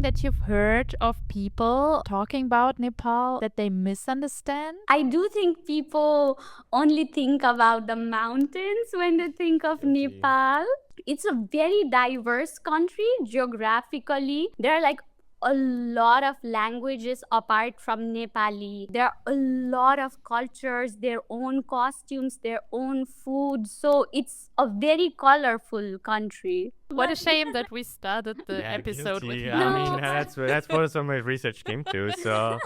something that you've heard of people talking about Nepal that they misunderstand? I do think people only think about the mountains when they think of Nepal. It's a very diverse country geographically. There are like a lot of languages apart from Nepali. There are a lot of cultures, their own costumes, their own food. So it's a very colorful country. What a shame that we started the episode with I mean, that's what some of my research came to. So.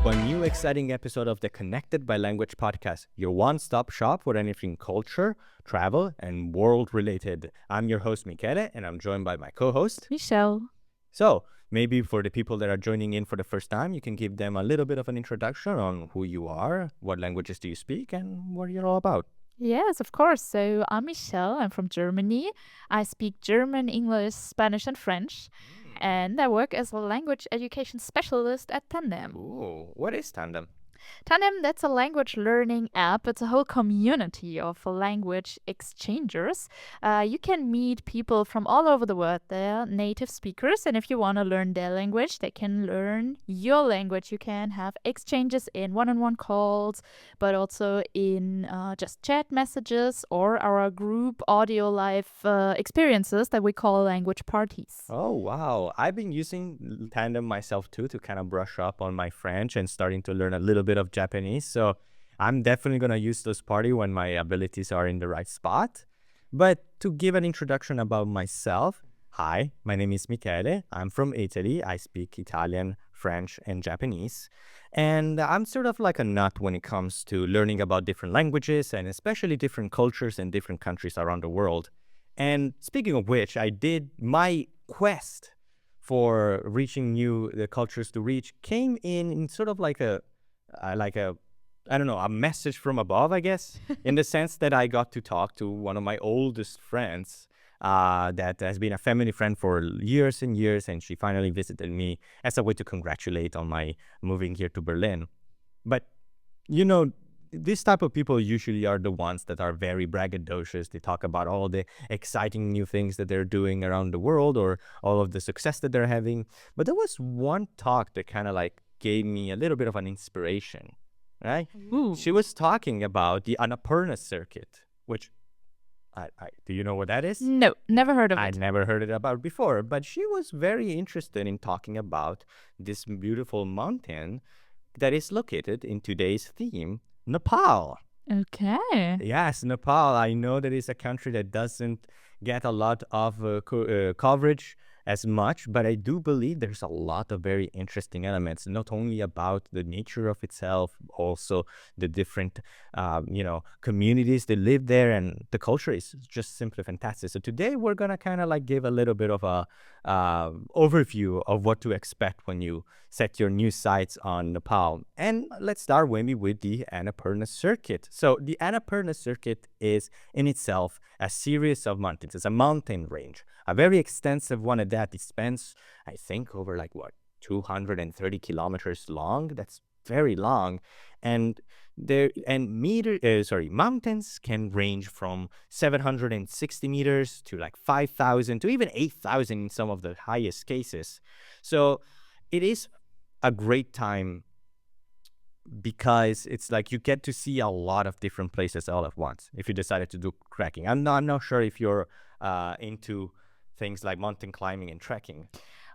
A new exciting episode of the Connected by Language podcast, your one-stop shop for anything culture, travel, and world-related. I'm your host, Michele, and I'm joined by my co-host, Michelle. So, maybe for the people that are joining in for the first time, you can give them a little bit of an introduction on who you are, what languages do you speak, and what you're all about. Yes, of course. So I'm Michelle. I'm from Germany. I speak German, English, Spanish, and French. And I work as a language education specialist at Tandem. Ooh, what is Tandem? Tandem, that's a language learning app. It's a whole community of language exchangers. You can meet people from all over the world. They're native speakers, and if you want to learn their language, they can learn your language. You can have exchanges in one-on-one calls, but also in just chat messages or our group audio live experiences that we call language parties. Oh, wow. I've been using Tandem myself too to kind of brush up on my French and starting to learn a little bit of Japanese. So I'm definitely going to use those party when my abilities are in the right spot. But to give an introduction about myself, hi, my name is Michele. I'm from Italy. I speak Italian, French, and Japanese. And I'm sort of like a nut when it comes to learning about different languages and especially different cultures and different countries around the world. And speaking of which, I did my quest for reaching new cultures to reach came in sort of like a message from above, I guess, in the sense that I got to talk to one of my oldest friends that has been a family friend for years and years, and she finally visited me as a way to congratulate on my moving here to Berlin. But, this type of people usually are the ones that are very braggadocious. They talk about all the exciting new things that they're doing around the world or all of the success that they're having. But there was one talk that kind of like gave me a little bit of an inspiration, right? Ooh. She was talking about the Annapurna Circuit, which do you know what that is? No, never heard of I'd it. never heard it about before, but she was very interested in talking about this beautiful mountain that is located in today's theme, Nepal. Okay. Yes, Nepal. I know that it's a country that doesn't get a lot of coverage as much, but I do believe there's a lot of very interesting elements, not only about the nature of itself, also the different, communities that live there, and the culture is just simply fantastic. So today we're gonna kind of like give a little bit of a overview of what to expect when you set your new sights on Nepal. And let's start maybe with the Annapurna Circuit. So the Annapurna Circuit is in itself a series of mountains. It's a mountain range, a very extensive one at that. It spans, I think, over 230 kilometers long. That's very long. And mountains can range from 760 meters to 5,000 to even 8,000 in some of the highest cases. So it is a great time because it's like you get to see a lot of different places all at once if you decided to do trekking. I'm not sure if you're into things like mountain climbing and trekking.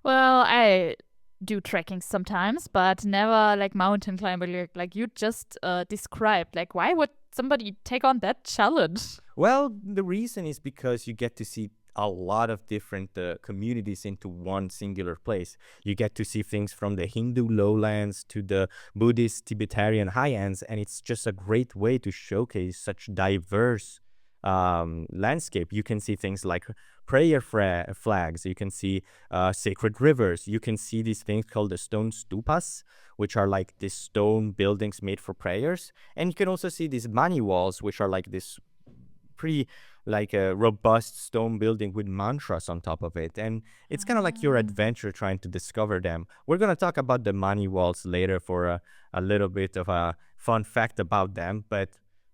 Well, I do trekking sometimes, but never like mountain climbing like you just described. Like, why would somebody take on that challenge? Well, the reason is because you get to see a lot of different communities into one singular place. You get to see things from the Hindu lowlands to the Buddhist Tibetan highlands, and it's just a great way to showcase such diverse landscape. You can see things like prayer flags, you can see sacred rivers, you can see these things called the stone stupas, which are like these stone buildings made for prayers, and you can also see these mani walls, which are like this pretty a robust stone building with mantras on top of it, and it's kind of like your adventure trying to discover them. We're going to talk about the mani walls later for a little bit of a fun fact about them, but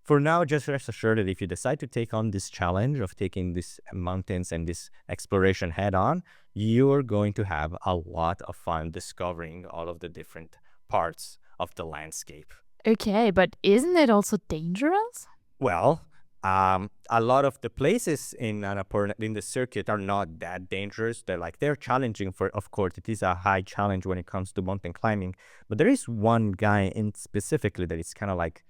for now, just rest assured that if you decide to take on this challenge of taking these mountains and this exploration head on, you're going to have a lot of fun discovering all of the different parts of the landscape. Okay, but isn't it also dangerous? Well, a lot of the places in Annapurna, in the circuit, are not that dangerous. They're challenging for, of course, it is a high challenge when it comes to mountain climbing. But there is one guy in specifically that is kind of like,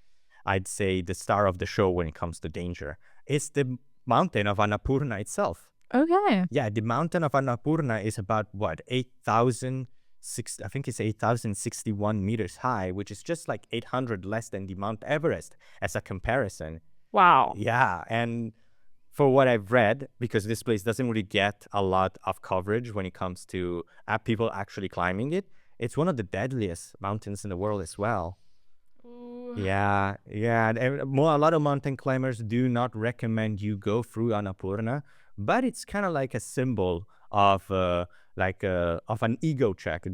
I'd say, the star of the show when it comes to danger. It's the mountain of Annapurna itself. Okay. Yeah, the mountain of Annapurna is about what, 8,061 meters high, which is just like 800 less than the Mount Everest as a comparison. Wow. Yeah, and for what I've read, because this place doesn't really get a lot of coverage when it comes to people actually climbing it, it's one of the deadliest mountains in the world as well. Yeah, and a lot of mountain climbers do not recommend you go through Annapurna, but it's kind of like a symbol of of an ego check.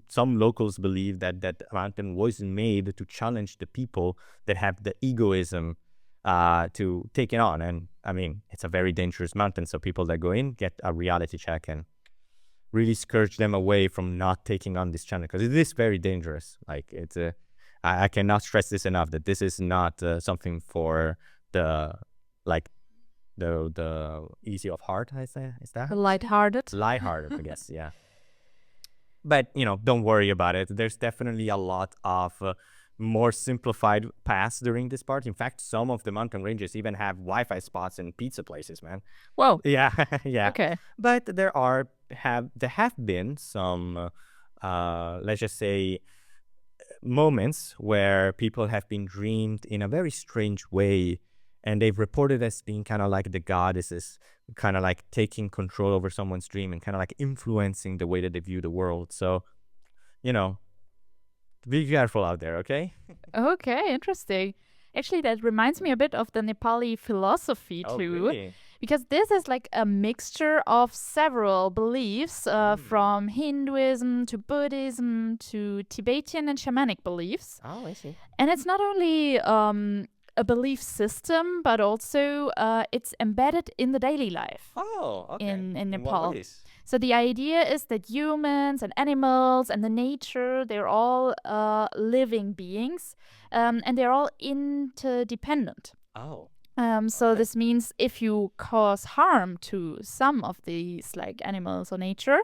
Some locals believe that that mountain was made to challenge the people that have the egoism to take it on. And I mean, it's a very dangerous mountain, so people that go in get a reality check and really scourge them away from not taking on this challenge, because it is very dangerous. Like it's a I cannot stress this enough, that this is not something for the like the easy of heart. I say, is that Lighthearted. lighthearted? I guess, yeah. But don't worry about it. There's definitely a lot of more simplified paths during this part. In fact, some of the mountain ranges even have Wi-Fi spots and pizza places, man. Whoa. Yeah, yeah. Okay. But there have been some let's just say moments where people have been dreamed in a very strange way, and they've reported as being kind of like the goddesses, kind of like taking control over someone's dream and kind of like influencing the way that they view the world. So, be careful out there, okay? Okay, interesting. Actually, that reminds me a bit of the Nepali philosophy too. really? Because this is like a mixture of several beliefs from Hinduism to Buddhism to Tibetan and shamanic beliefs. Oh, I see. And it's not only a belief system, but also it's embedded in the daily life Oh, okay. in What Nepal. ways? So the idea is that humans and animals and the nature, they're all living beings, and they're all interdependent. Oh. So Okay. this means if you cause harm to some of these like animals or nature,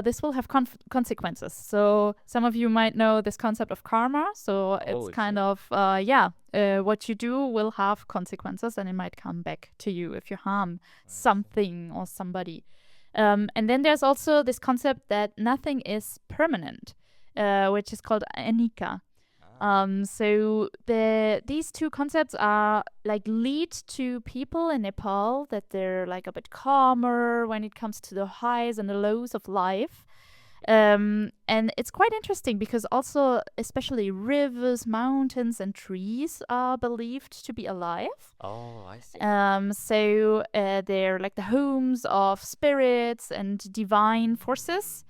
this will have consequences. So some of you might know this concept of karma. So it's I kind see. of what you do will have consequences, and it might come back to you if you harm something or somebody. And then there's also this concept that nothing is permanent, which is called anika. So these two concepts are like lead to people in Nepal that they're like a bit calmer when it comes to the highs and the lows of life. And it's quite interesting because also, especially rivers, mountains, and trees are believed to be alive. Oh, I see. So they're like the homes of spirits and divine forces.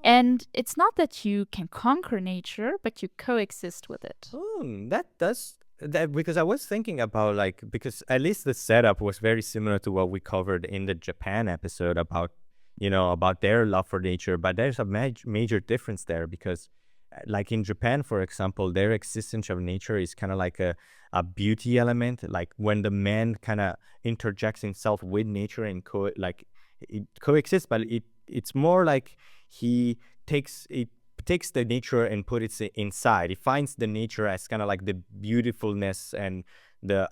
And it's not that you can conquer nature, but you coexist with it. That does that, because I was thinking about because at least the setup was very similar to what we covered in the Japan episode about about their love for nature, but there's a major difference there, because like in Japan, for example, their existence of nature is kind of like a beauty element, like when the man kind of interjects himself with nature and it coexists, but it's more like he takes the nature and put it inside. He finds the nature as kind of like the beautifulness and the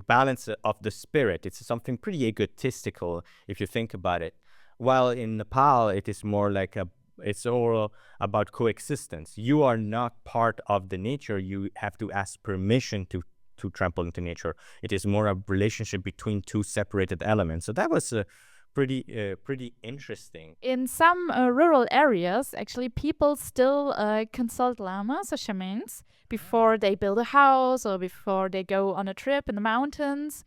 balance of the spirit. It's something pretty egotistical if you think about it. While in Nepal, it is more like it's all about coexistence. You are not part of the nature. You have to ask permission to trample into nature. It is more a relationship between two separated elements. So that was pretty interesting. In some rural areas, actually, people still consult lamas or shamans before they build a house or before they go on a trip in the mountains.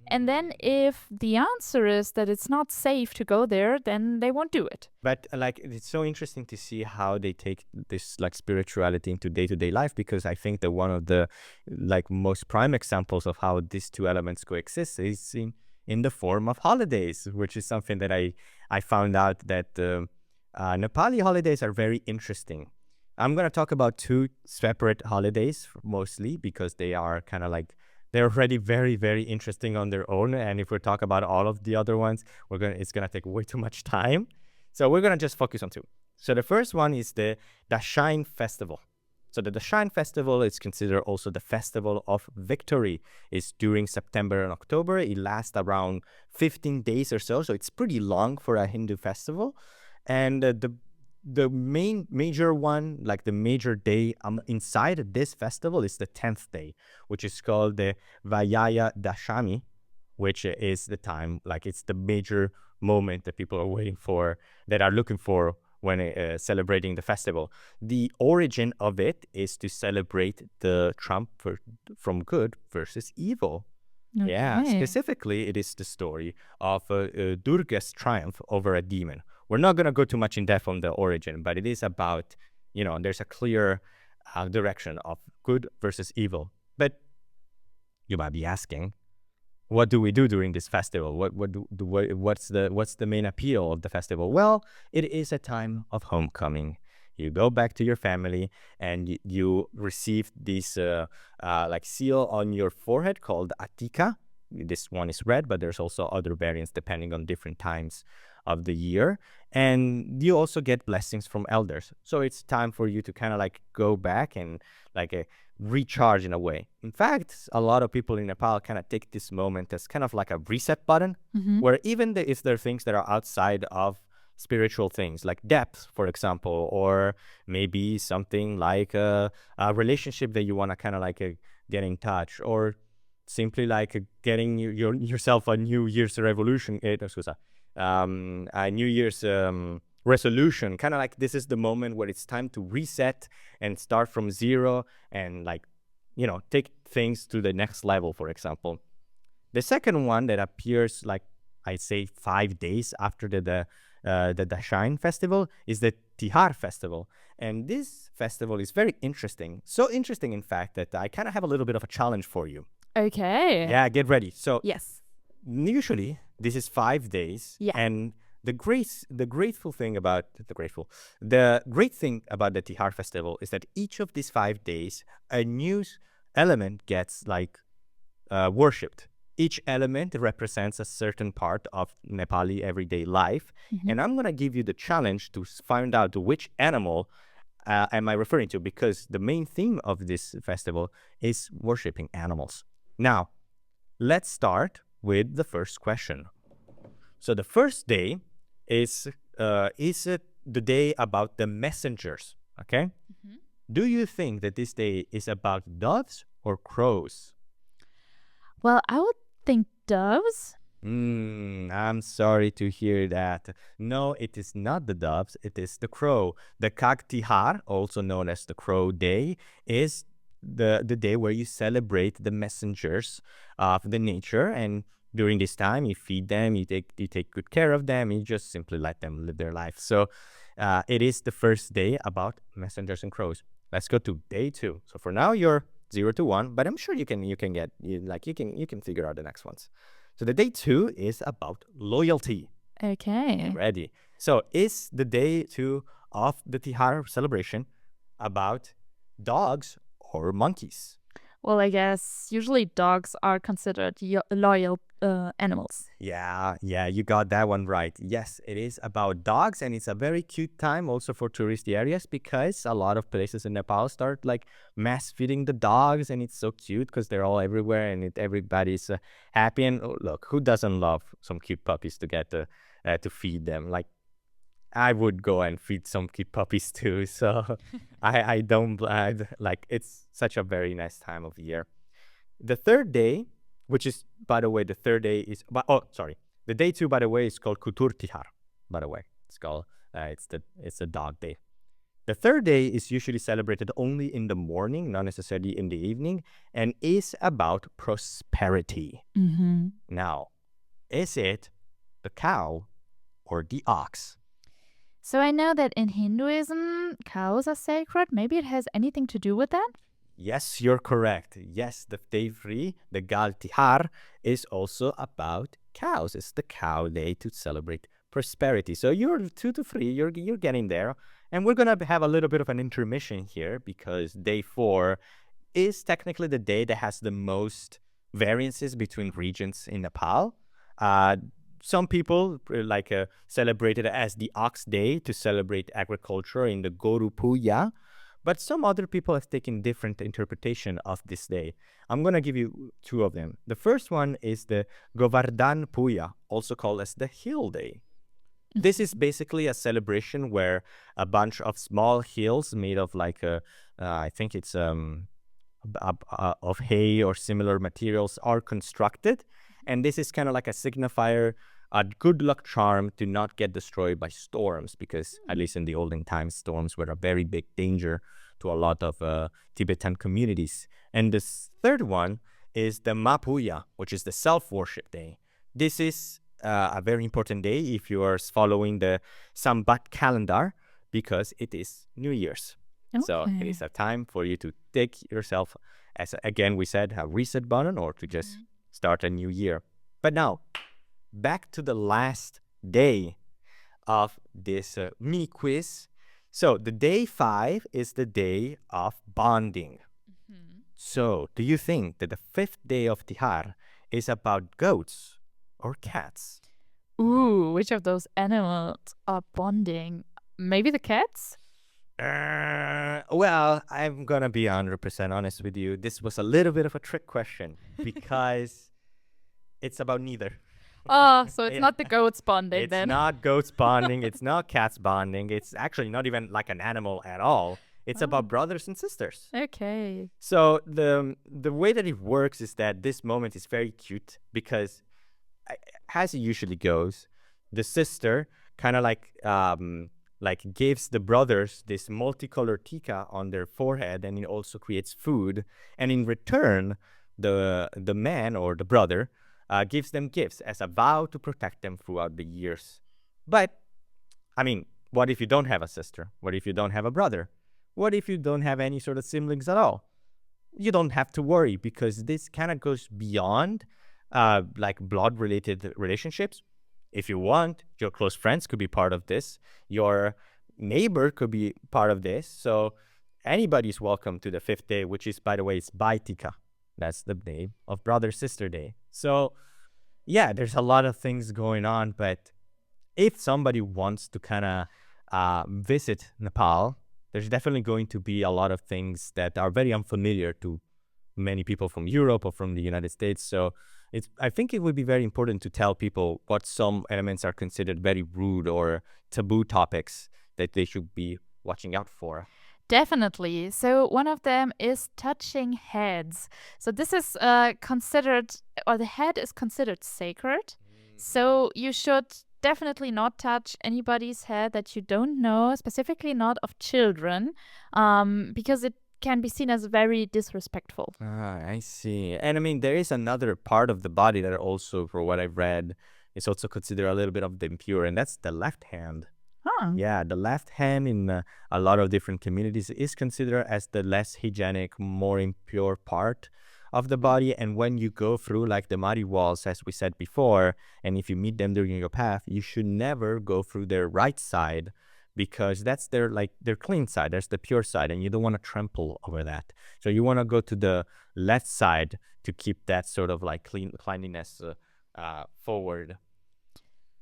And then if the answer is that it's not safe to go there, then they won't do it. But like it's so interesting to see how they take this like spirituality into day-to-day life, because I think that one of the like most prime examples of how these two elements coexist is in the form of holidays, which is something that I found out that Nepali holidays are very interesting. I'm gonna talk about two separate holidays mostly because they are kind of like they're already very, very interesting on their own. And if we talk about all of the other ones, it's gonna take way too much time. So we're gonna just focus on two. So the first one is the Dashain festival. So the Dashain festival is considered also the festival of victory. It's during September and October. It lasts around 15 days or so. So it's pretty long for a Hindu festival. And the main major one, like the major day inside this festival is the 10th day, which is called the Vayaya Dashami, which is the time, like it's the major moment that people are waiting for, that are looking for when celebrating the festival. The origin of it is to celebrate the trump from good versus evil. Yeah, Okay. specifically, it is the story of Durga's triumph over a demon. We're not going to go too much in depth on the origin, but it is about, there's a clear direction of good versus evil. But you might be asking, what do we do during this festival? What's the main appeal of the festival? Well, it is a time of homecoming. You go back to your family and you receive this like seal on your forehead called atika. This one is red, but there's also other variants depending on different times of the year. And you also get blessings from elders. So it's time for you to kind of like go back and like recharge in a way. In fact, a lot of people in Nepal kind of take this moment as kind of like a reset button, where even if there are things that are outside of spiritual things like depth, for example, or maybe something like a relationship that you want to kind of like get in touch, or simply like getting yourself a New Year's revolution, a New Year's resolution, kind of like this is the moment where it's time to reset and start from zero and like, take things to the next level, for example. The second one that appears like, I'd say 5 days after the Dashain festival is the Tihar festival. And this festival is very interesting. So interesting, in fact, that I kind of have a little bit of a challenge for you. Okay. Yeah, get ready. So Yes. usually this is 5 days. Yeah. And the great thing about the Tihar festival is that each of these 5 days, a new element gets like worshipped. Each element represents a certain part of Nepali everyday life. And I'm going to give you the challenge to find out which animal am I referring to, because the main theme of this festival is worshipping animals. Now, let's start with the first question. So the first day is the day about the messengers, okay? Do you think that this day is about doves or crows? Well, I would think doves. I'm sorry to hear that. No, it is not the doves, it is the crow. The Kag Tihar, also known as the Crow Day, is the day where you celebrate the messengers of the nature, and during this time you feed them, you take good care of them, you just simply let them live their life. So it is the first day about messengers and crows. Let's go to day 2. So for now you're 0 to 1, but I'm sure you can figure out the next ones. So the day 2 is about loyalty. Okay. Ready? So is the day 2 of the Tihar celebration about dogs or monkeys? Well, I guess usually dogs are considered loyal animals. Yeah, you got that one right. Yes, it is about dogs, and it's a very cute time also for touristy areas, because a lot of places in Nepal start like mass feeding the dogs, and it's so cute because they're all everywhere and everybody's happy. And look, who doesn't love some cute puppies to get to feed them? Like, I would go and feed some cute puppies too. So I don't like, it's such a very nice time of year. The third day, which is, by the way, the day 2, by the way, is called Kutur Tihar. By the way, it's called it's the dog day. The third day is usually celebrated only in the morning, not necessarily in the evening, and is about prosperity. Now, is it the cow or the ox? So I know that in Hinduism, cows are sacred. Maybe it has anything to do with that? Yes, you're correct. Yes, the day three, the Gal Tihar, is also about cows. It's the cow day to celebrate prosperity. So you're 2 to 3, you're getting there. And we're going to have a little bit of an intermission here because day 4 is technically the day that has the most variances between regions in Nepal. Some people celebrate it as the Ox Day to celebrate agriculture in the Goru Puja, but some other people have taken different interpretation of this day. I'm going to give you 2 of them. The first one is the Govardhan Puja, also called as the Hill Day. This is basically a celebration where a bunch of small hills made of I think it's of hay or similar materials are constructed. And this is kind of like a signifier, a good luck charm to not get destroyed by storms, because at least in the olden times, storms were a very big danger to a lot of Tibetan communities. And the third one is the Mapuya, which is the self-worship day. This is a very important day if you are following the Sambat calendar, because it is New Year's. So it is a time for you to take yourself, as again we said, a reset button, or to just start a new year. But now, back to the last day of this mini quiz. So the day 5 is the day of bonding. So do you think that the 5th day of Tihar is about goats or cats? Ooh, which of those animals are bonding? Maybe the cats? Well, I'm going to be 100% honest with you. This was a little bit of a trick question because it's about neither. Oh, so it's not the goats bonding then. It's not goats bonding. It's not cats bonding. It's actually not even like an animal at all. It's about brothers and sisters. Okay. So the way that it works is that this moment is very cute because, as it usually goes, the sister kind of like gives the brothers this multicolored tika on their forehead, and it also creates food. And in return, the man or the brother gives them gifts as a vow to protect them throughout the years. But, I mean, what if you don't have a sister? What if you don't have a brother? What if you don't have any sort of siblings at all? You don't have to worry, because this kind of goes beyond like blood-related relationships. If you want, your close friends could be part of this. Your neighbor could be part of this. So anybody's welcome to the 5th day, which is, by the way, it's Baitika. That's the name of brother-sister day. So yeah, there's a lot of things going on. But if somebody wants to kind of visit Nepal, there's definitely going to be a lot of things that are very unfamiliar to many people from Europe or from the United States. So I think it would be very important to tell people what some elements are considered very rude or taboo topics that they should be watching out for. Definitely. So one of them is touching heads. So this is considered, or the head is considered sacred. So you should definitely not touch anybody's head that you don't know, specifically not of children, because it can be seen as very disrespectful. I see. And I mean, there is another part of the body that also, for what I've read, is also considered a little bit of the impure, and that's the left hand. Huh. Yeah, the left hand in a lot of different communities is considered as the less hygienic, more impure part of the body. And when you go through like the muddy walls, as we said before, and if you meet them during your path, you should never go through their right side, because that's their clean side, that's the pure side, and you don't want to trample over that. So you want to go to the left side to keep that sort of like cleanliness forward.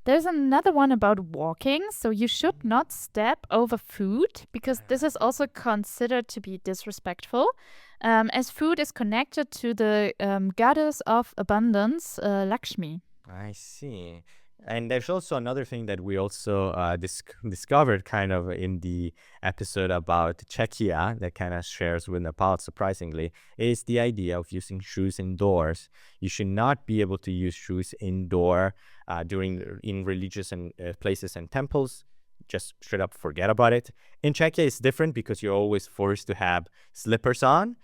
There's another one about walking. So you should not step over food, because this is also considered to be disrespectful, as food is connected to the goddess of abundance, Lakshmi. I see. And there's also another thing that we also discovered kind of in the episode about Czechia that kind of shares with Nepal, surprisingly, is the idea of using shoes indoors. You should not be able to use shoes indoor in religious and places and temples. just straight up forget about it. In Czechia, it's different because you're always forced to have slippers on.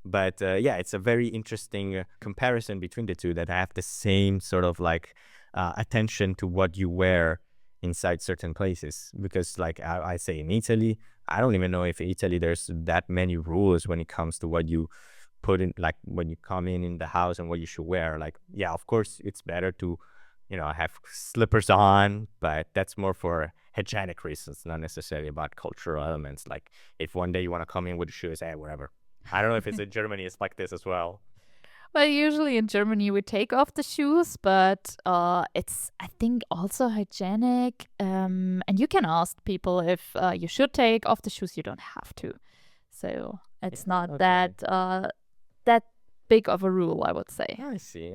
But yeah, it's a very interesting comparison between the two, that have the same sort of like attention to what you wear inside certain places. Because like I say, in Italy, I don't even know if in Italy there's that many rules when it comes to what you put in, like when you come in the house and what you should wear. Like, yeah, of course it's better to, have slippers on, but that's more for hygienic reasons, not necessarily about cultural elements. Like if one day you want to come in with shoes, whatever. I don't know if it's in Germany, it's like this as well. Well, usually in Germany we take off the shoes, but it's, I think, also hygienic. And you can ask people if you should take off the shoes. You don't have to. So it's not okay. that big of a rule, I would say. I see.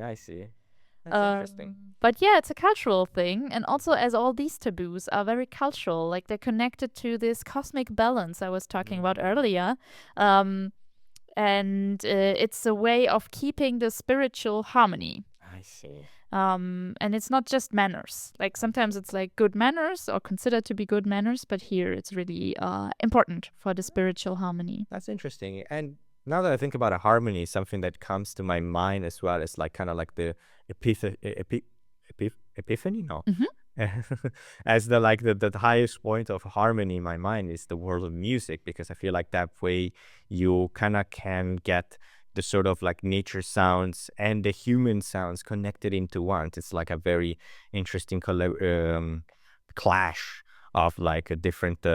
That's interesting. But yeah, it's a cultural thing. And also, as all these taboos are very cultural, like they're connected to this cosmic balance I was talking about earlier. And it's a way of keeping the spiritual harmony. I see. And it's not just manners. Like sometimes it's like good manners or considered to be good manners, but here it's really important for the spiritual harmony. That's interesting. And now that I think about a harmony, something that comes to my mind as well is like kind of like the epiphany? No. As the highest point of harmony in my mind is the world of music, because I feel like that way you kind of can get the sort of like nature sounds and the human sounds connected into one. It's like a very interesting clash of like a different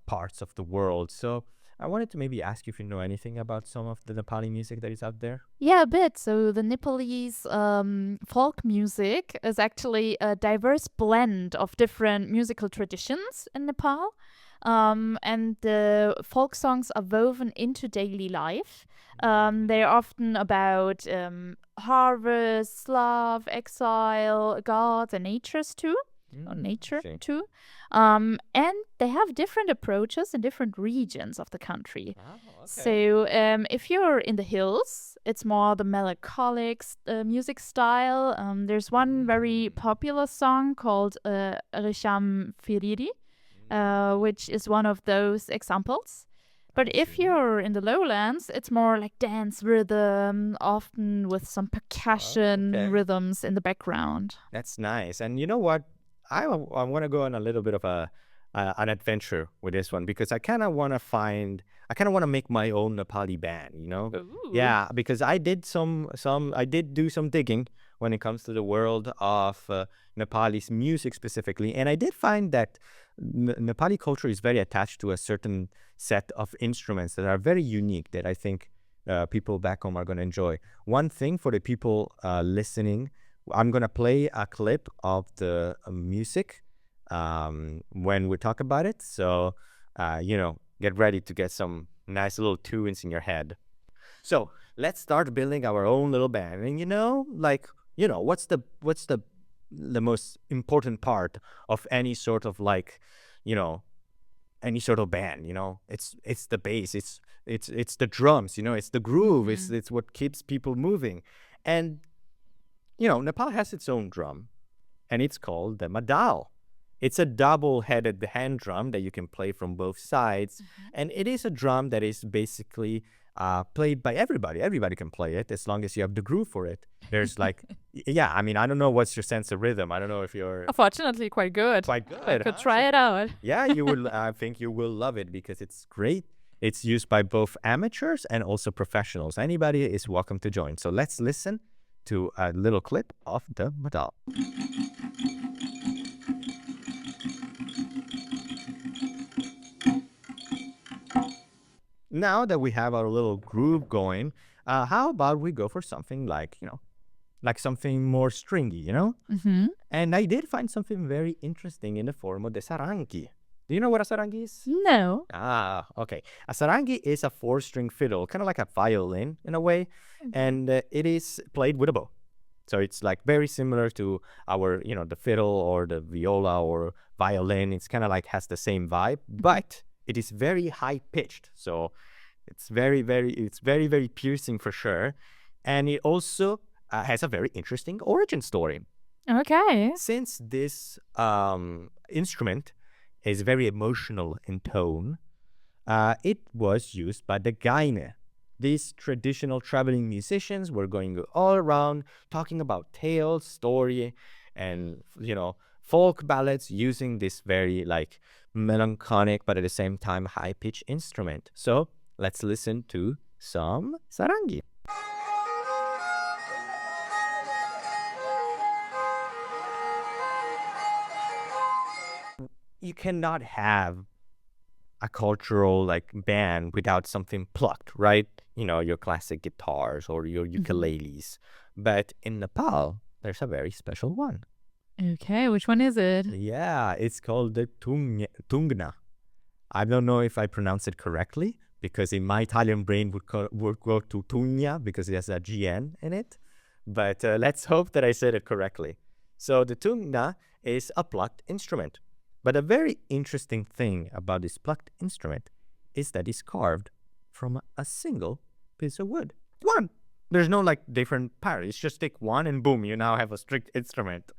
parts of the world. So I wanted to maybe ask you if you know anything about some of the Nepali music that is out there. Yeah, a bit. So the Nepalese folk music is actually a diverse blend of different musical traditions in Nepal. And the folk songs are woven into daily life. They're often about harvest, love, exile, gods, and natures too. Or nature too. And they have different approaches in different regions of the country. So if you're in the hills, it's more the melancholic music style. There's one very popular song called Risham Firiri, which is one of those examples. But if you're in the lowlands, it's more like dance rhythm, often with some percussion rhythms in the background. That's nice. And you know what? I want to go on a little bit of an adventure with this one, because I kind of want to make my own Nepali band, Ooh. Yeah, because I did do some digging when it comes to the world of Nepalese music specifically, and I did find that Nepali culture is very attached to a certain set of instruments that are very unique, that I think people back home are going to enjoy. One thing for the people listening, I'm going to play a clip of the music when we talk about it. So, get ready to get some nice little tunes in your head. So let's start building our own little band. And what's the most important part of any sort of any sort of band? It's the bass, it's the drums, it's the groove, it's what keeps people moving. And Nepal has its own drum, and it's called the madal. It's a double-headed hand drum that you can play from both sides, and it is a drum that is basically played by everybody. Everybody can play it as long as you have the groove for it. There's like, yeah, I mean, I don't know what's your sense of rhythm. I don't know if you're Unfortunately, quite good. quite good. I could try it out. Yeah, you will. I think you will love it because it's great. It's used by both amateurs and also professionals. Anybody is welcome to join. So let's listen to a little clip of the madal. Now that we have our little groove going, how about we go for something like something more stringy, And I did find something very interesting in the form of the sarangi. Do you know what a sarangi is? No. Okay. A sarangi is a 4-string fiddle, kind of like a violin in a way, and it is played with a bow. So it's like very similar to our, the fiddle or the viola or violin. It's kind of like has the same vibe, but it is very high pitched. So it's very, very piercing for sure. And it also has a very interesting origin story. Okay. Since this instrument is very emotional in tone, it was used by the Gaine. These traditional traveling musicians were going all around talking about tales, story, and folk ballads using this very like melancholic but at the same time high pitched instrument. So let's listen to some sarangi. You cannot have a cultural like band without something plucked, right? Your classic guitars or your ukuleles. But in Nepal, there's a very special one. Okay, which one is it? Yeah, it's called the tungna. I don't know if I pronounce it correctly because in my Italian brain would go to tugna because it has a GN in it. But let's hope that I said it correctly. So the tungna is a plucked instrument. But a very interesting thing about this plucked instrument is that it's carved from a single piece of wood. One. There's no like different parts. It's just take one and boom, you now have a strict instrument.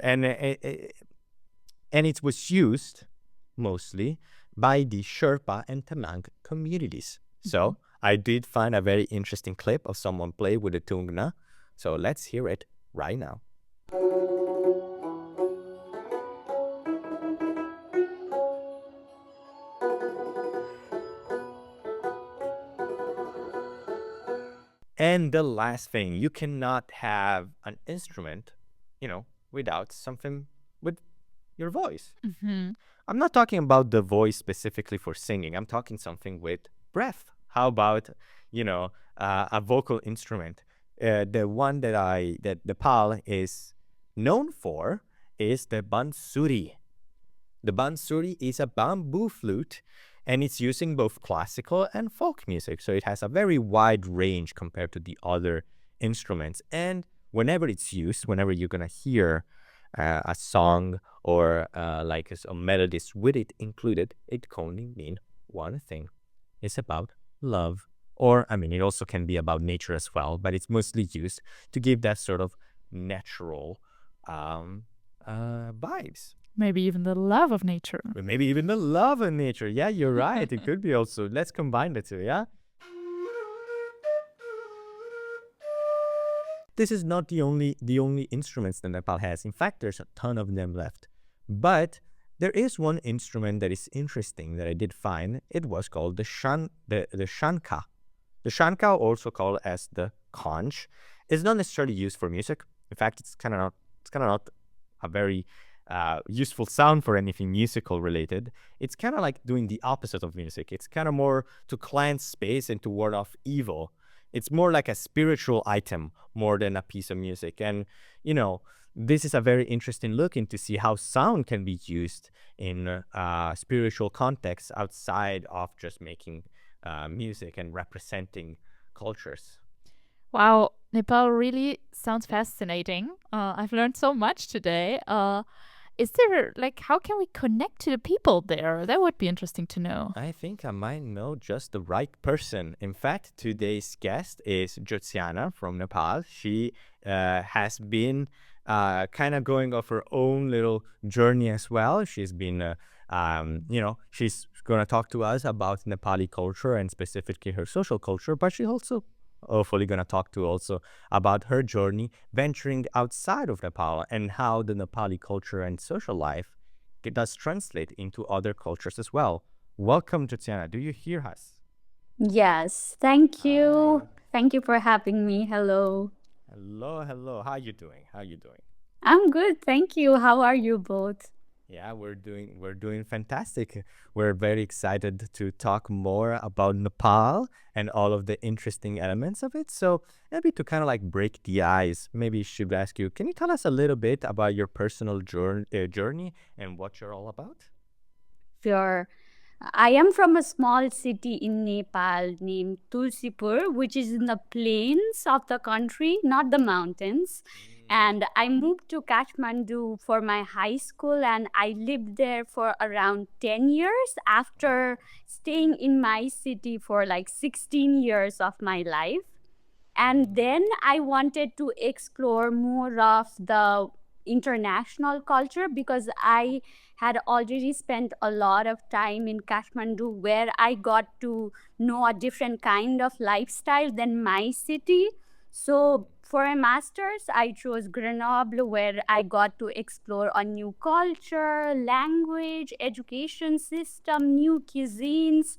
And it was used mostly by the Sherpa and Tamang communities. So I did find a very interesting clip of someone play with the tungna. So let's hear it right now. And the last thing, you cannot have an instrument, without something with your voice. Mm-hmm. I'm not talking about the voice specifically for singing. I'm talking something with breath. How about, a vocal instrument? The one that Nepal is known for is the bansuri. The bansuri is a bamboo flute, and it's using both classical and folk music. So it has a very wide range compared to the other instruments. And whenever it's used, whenever you're going to hear a song or like a melodies with it included, it can only mean one thing. It's about love. Or, it also can be about nature as well, but it's mostly used to give that sort of natural vibes. Maybe even the love of nature. Maybe even the love of nature. Yeah, you're right. It could be also. Let's combine the two, yeah? This is not the only instruments that Nepal has. In fact, there's a ton of them left. But there is one instrument that is interesting that I did find. It was called the shanka. The shanka, also called as the conch, is not necessarily used for music. In fact, it's kind of not a very useful sound for anything musical related. It's kind of like doing the opposite of music. It's kind of more to cleanse space and to ward off evil. It's more like a spiritual item more than a piece of music. And, this is a very interesting look into see how sound can be used in spiritual contexts outside of just making music and representing cultures. Wow, Nepal really sounds fascinating. I've learned so much today. Is there, how can we connect to the people there? That would be interesting to know. I think I might know just the right person. In fact, today's guest is Jyotshana from Nepal. She has been kind of going off her own little journey as well. She's been, she's going to talk to us about Nepali culture and specifically her social culture, but she also hopefully going to talk to also about her journey venturing outside of Nepal and how the Nepali culture and social life does translate into other cultures as well. Welcome, Jyotshana. Do you hear us? Yes, thank you. Thank you for having me. Hello. Hello. How you doing? I'm good, thank you. How are you both? Yeah, we're doing fantastic. We're very excited to talk more about Nepal and all of the interesting elements of it. So maybe to kind of like break the ice, maybe I should ask you, can you tell us a little bit about your personal journey and what you're all about? Sure. I am from a small city in Nepal named Tulsipur, which is in the plains of the country, not the mountains. And I moved to Kathmandu for my high school, and I lived there for around 10 years after staying in my city for like 16 years of my life. And then I wanted to explore more of the international culture, because I had already spent a lot of time in Kathmandu, where I got to know a different kind of lifestyle than my city. So for a master's, I chose Grenoble, where I got to explore a new culture, language, education system, new cuisines,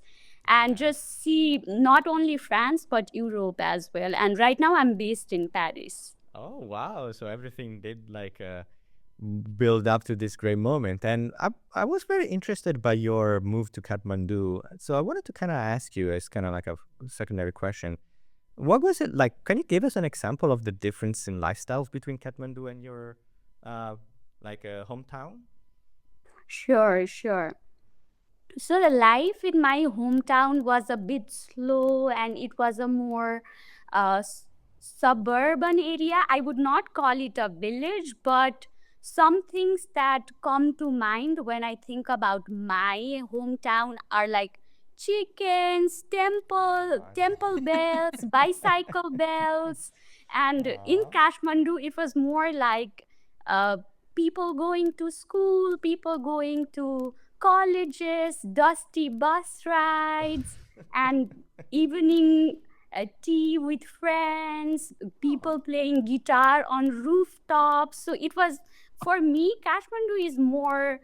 and just see not only France but Europe as well. And right now I'm based in Paris. Oh wow! So everything did like build up to this great moment, and I was very interested by your move to Kathmandu. So I wanted to kind of ask you as kind of like a secondary question. What was it like? Can you give us an example of the difference in lifestyles between Kathmandu and your hometown? Sure, sure. So the life in my hometown was a bit slow, and it was a more suburban area. I would not call it a village, but some things that come to mind when I think about my hometown are like chickens, temple bells, bicycle bells. And in Aw. Kathmandu, it was more like uh, people going to school, people going to colleges, dusty bus rides, and evening tea with friends, people playing guitar on rooftops. So it was, for me, Kathmandu is more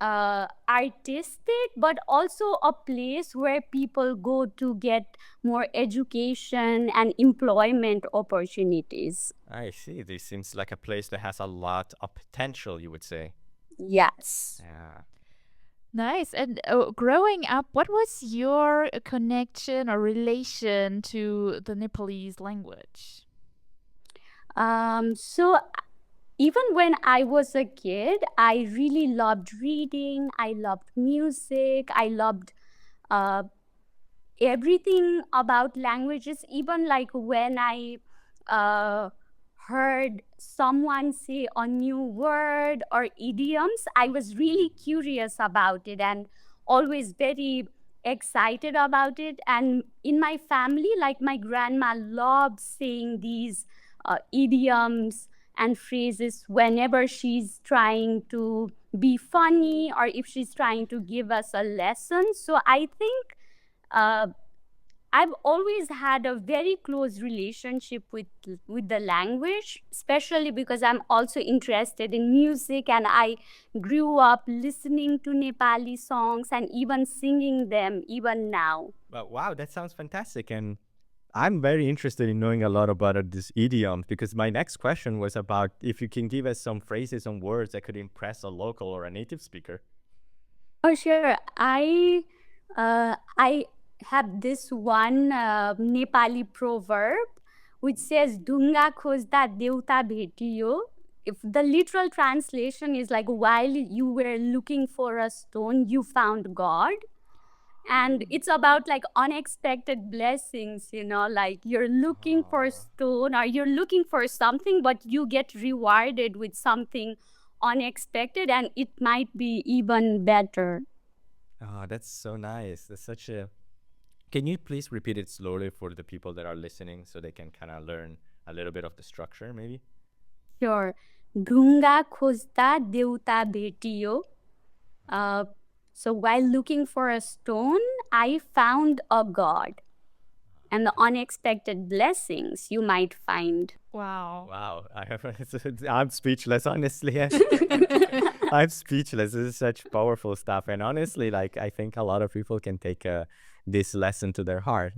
artistic, but also a place where people go to get more education and employment opportunities. I see. This seems like a place that has a lot of potential, you would say. Yes. Yeah. Nice. And growing up, what was your connection or relation to the Nepalese language? So even when I was a kid, I really loved reading, I loved music, I loved uh, everything about languages. Even like when I uh, heard someone say a new word or idioms, I was really curious about it and always very excited about it. And in my family, like my grandma loved saying these idioms and phrases whenever she's trying to be funny or if she's trying to give us a lesson. So I think uh, I've always had a very close relationship with the language, especially because I'm also interested in music, and I grew up listening to Nepali songs and even singing them even now. But wow, that sounds fantastic. And I'm very interested in knowing a lot about this idiom because my next question was about if you can give us some phrases and words that could impress a local or a native speaker. Oh, sure. I have this one Nepali proverb which says "Dunga khojda deuta bhetiyo." If the literal translation is like, while you were looking for a stone, you found God. And it's about like unexpected blessings, like you're looking for a stone or you're looking for something, but you get rewarded with something unexpected, and it might be even better. Oh, that's so nice. That's such a. Can you please repeat it slowly for the people that are listening so they can kind of learn a little bit of the structure, maybe? Sure. Dhunga khojda deuta bhetiyo. Uh, so while looking for a stone, I found a god, and the unexpected blessings you might find. Wow. Wow, I'm speechless, honestly. I'm speechless. This is such powerful stuff, and honestly, like I think a lot of people can take this lesson to their heart.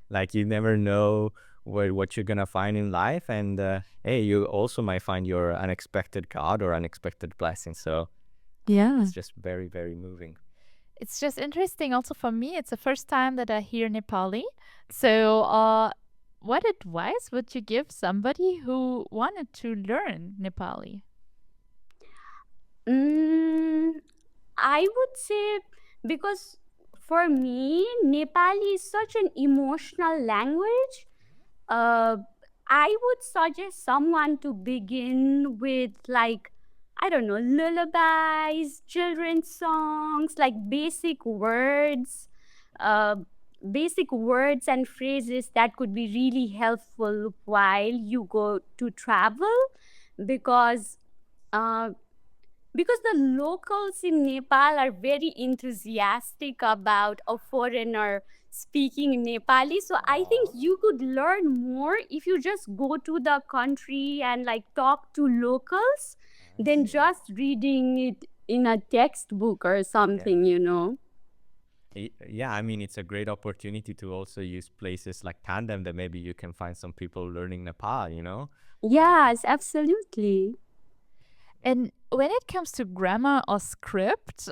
Like you never know what you're gonna find in life, and hey, you also might find your unexpected God or unexpected blessing. So Yeah. it's just very, very moving. It's just interesting also for me. It's the first time that I hear Nepali. So, what advice would you give somebody who wanted to learn Nepali? Mm, I would say, because for me, Nepali is such an emotional language. Uh, I would suggest someone to begin with, like, I don't know, lullabies, children's songs, like uh, basic words and phrases that could be really helpful while you go to travel, because Uh, because the locals in Nepal are very enthusiastic about a foreigner speaking Nepali. So I think Oh, you could learn more if you just go to the country and like talk to locals I than see. just reading it in a textbook or Yeah. something, you know. Yeah, I mean, it's a great opportunity to also use places like Tandem that maybe you can find some people learning Nepal, you know? Like, Yes, absolutely. And when it comes to grammar or script,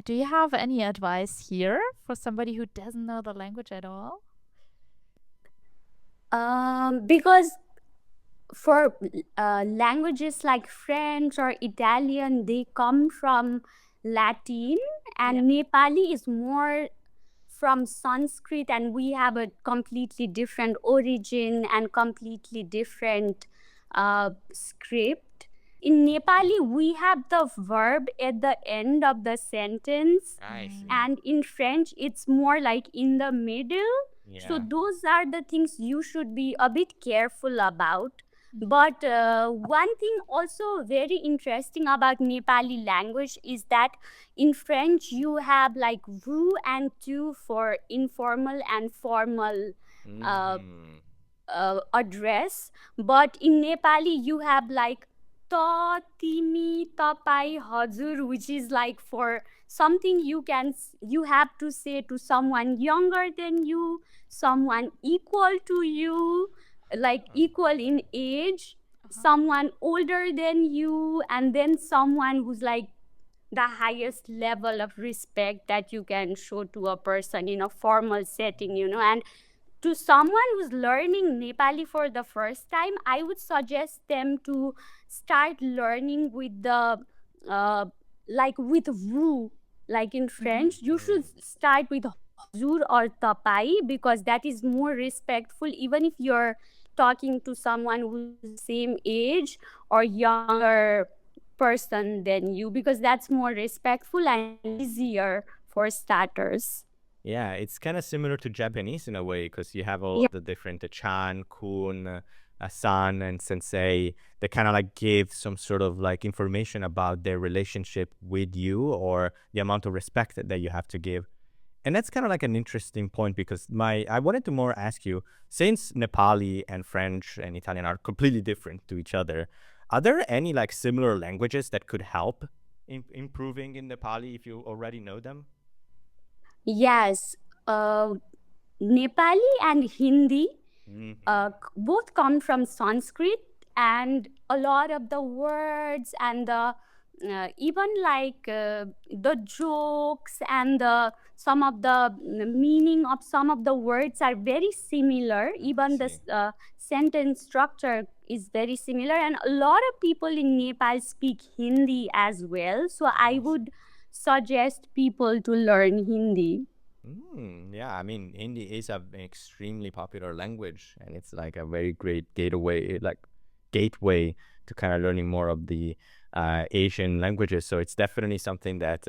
do you have any advice here for somebody who doesn't know the language at all? Because for languages like French or Italian, they come from Latin, Yeah. and Nepali is more from Sanskrit, and we have a completely different origin and completely different script. In Nepali, we have the verb at the end of the sentence, I see. Mm. and in French, it's more like in the middle. So, Yeah. those are the things you should be a bit careful about. Mhm. But one thing also very interesting about Nepali language is that in French you have like vous and tu for informal and formal uh, Mm-hmm. address, but in Nepali you have like ta, timi, tapai, hazur, which is like for something you have to say to someone younger than you, someone equal to you, like equal in age, Uh-huh. someone older than you, and then someone who's like the highest level of respect that you can show to a person in a formal setting, you know. And to someone who's learning Nepali for the first time, I would suggest them to start learning with the uh, like with vous. Like in Mhm. French, you should start with hazur or tapai because that is more respectful, even if you're talking to someone who's the same age or younger person than you, because that's more respectful and easier for starters. Yeah, it's kind of similar to Japanese in a way because you have all Yeah. the different chan, kun, san, and sensei that kind of like give some sort of like information about their relationship with you or the amount of respect that you have to give. And that's kind of like an interesting point because I wanted to more ask you, since Nepali and French and Italian are completely different to each other, are there any like similar languages that could help in improving in Nepali if you already know them? Yes, Nepali and Hindi Mm-hmm. both come from Sanskrit, and a lot of the words and the even like the jokes and the some of the meaning of some of the words are very similar. I Even the see. sentence structure is very similar, and a lot of people in Nepal speak Hindi as well. So I I see. would suggest people to learn Hindi. Yeah, I mean, Hindi is an extremely popular language, and it's like a very great gateway to kind of learning more of the Asian languages. So it's definitely something that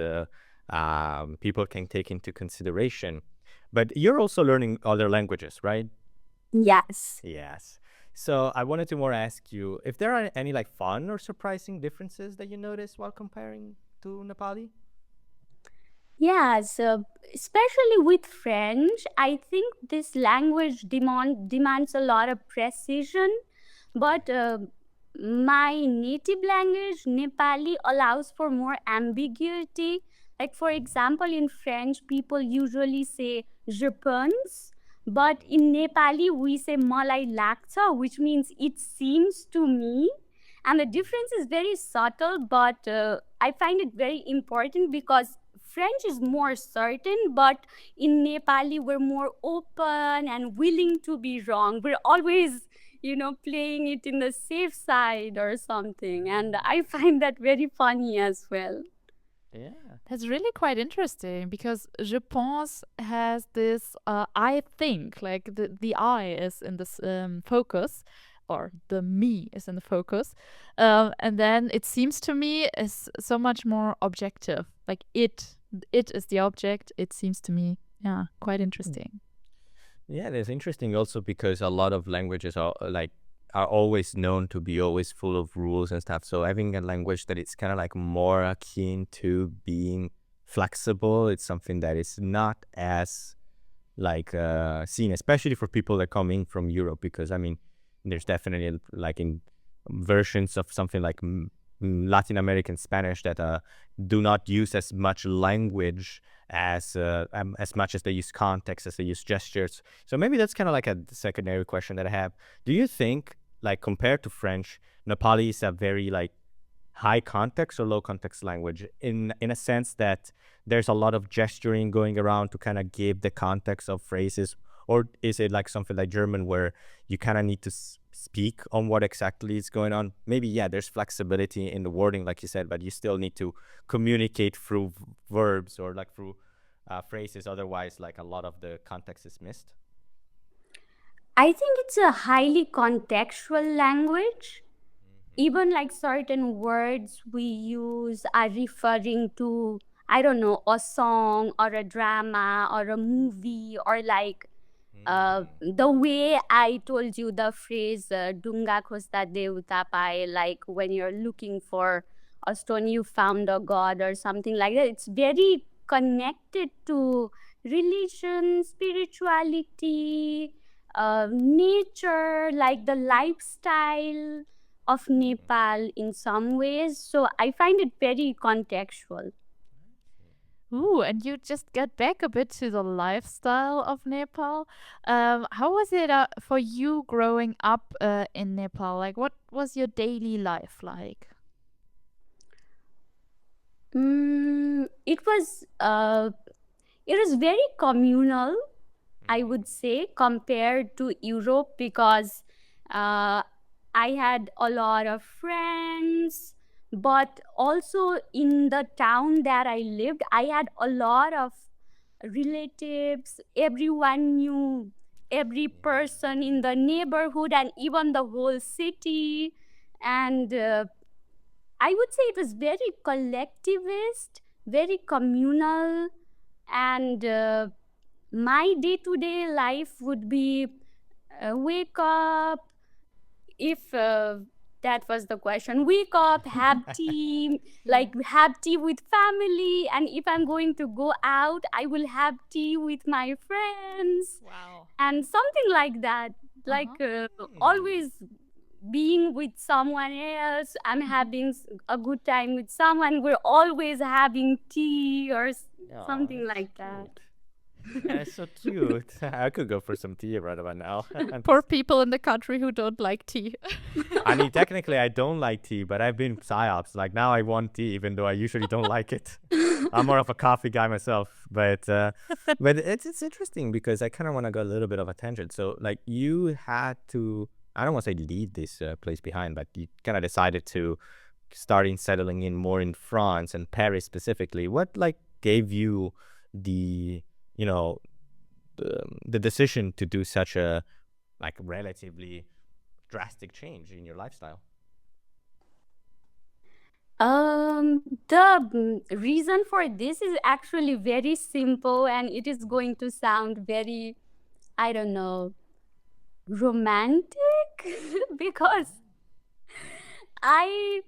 people can take into consideration. But you're also learning other languages, right? Yes. Yes. So I wanted to more ask you if there are any like fun or surprising differences that you notice while comparing to Nepali? Yes, especially with French, I think this language demands a lot of precision, but my native language, Nepali, allows for more ambiguity. Like, for example, in French, people usually say je pense, but in Nepali, we say malai lagcha, which means it seems to me. And the difference is very subtle, but I find it very important because French is more certain, but in Nepali, we're more open and willing to be wrong. We're always, playing it in the safe side or something. And I find that very funny as well. Yeah. That's really quite interesting because je pense has this I think, like the I is in this focus, or the me is in the focus. And then it seems to me is so much more objective. Like it is the object, it seems to me. Yeah, quite interesting. Yeah, that's interesting also because a lot of languages are like are always known to be always full of rules and stuff. So having a language that it's kind of like more akin to being flexible, it's something that is not as like seen, especially for people that are coming from Europe, because I mean, there's definitely like in versions of something like Latin American Spanish that do not use as much language as much as they use context, as they use gestures. So maybe that's kind of like a secondary question that I have. Do you think, like compared to French, Nepali is a very like high context or low context language in a sense that there's a lot of gesturing going around to kind of give the context of phrases, or is it like something like German where you kind of need to speak on what exactly is going on? Maybe, yeah, there's flexibility in the wording, like you said, but you still need to communicate through verbs or like through phrases. Otherwise, like a lot of the context is missed. I think it's a highly contextual language. Even like certain words we use are referring to, I don't know, a song or a drama or a movie, or like the way I told you the phrase "Dunga khosta devta pai," like when you're looking for a stone, you found a god or something like that. It's very connected to religion, spirituality, nature, like the lifestyle of Nepal in some ways. So I find it very contextual. Ooh, and you just get back a bit to the lifestyle of Nepal. How was it for you growing up in Nepal? Like, what was your daily life like? It was very communal, I would say, compared to Europe, because uh, I had a lot of friends, but also in the town that I lived, I had a lot of relatives. Everyone knew every person in the neighborhood and even the whole city. And I would say it was very collectivist, very communal, and my day to day life would be wake up, if that was the question, wake up, have tea, like have tea with family, and if I'm going to go out, I will have tea with my friends, Wow. and something like that. Like always being with someone else, I'm having a good time with someone, we're always having tea or something like that. That's so cute. I could go for some tea right about now. Poor people in the country who don't like tea. I mean, technically, I don't like tea, but I've been psyops. Like now, I want tea, even though I usually don't like it. I'm more of a coffee guy myself, but it's interesting because I kind of want to go a little bit of a tangent. So, like, you had to, I don't want to say leave this place behind, but you kind of decided to starting settling in more in France and Paris specifically. What like gave you the you know the decision to do such a like relatively drastic change in your lifestyle? The reason for this is actually very simple, and it is going to sound very, I don't know, romantic because I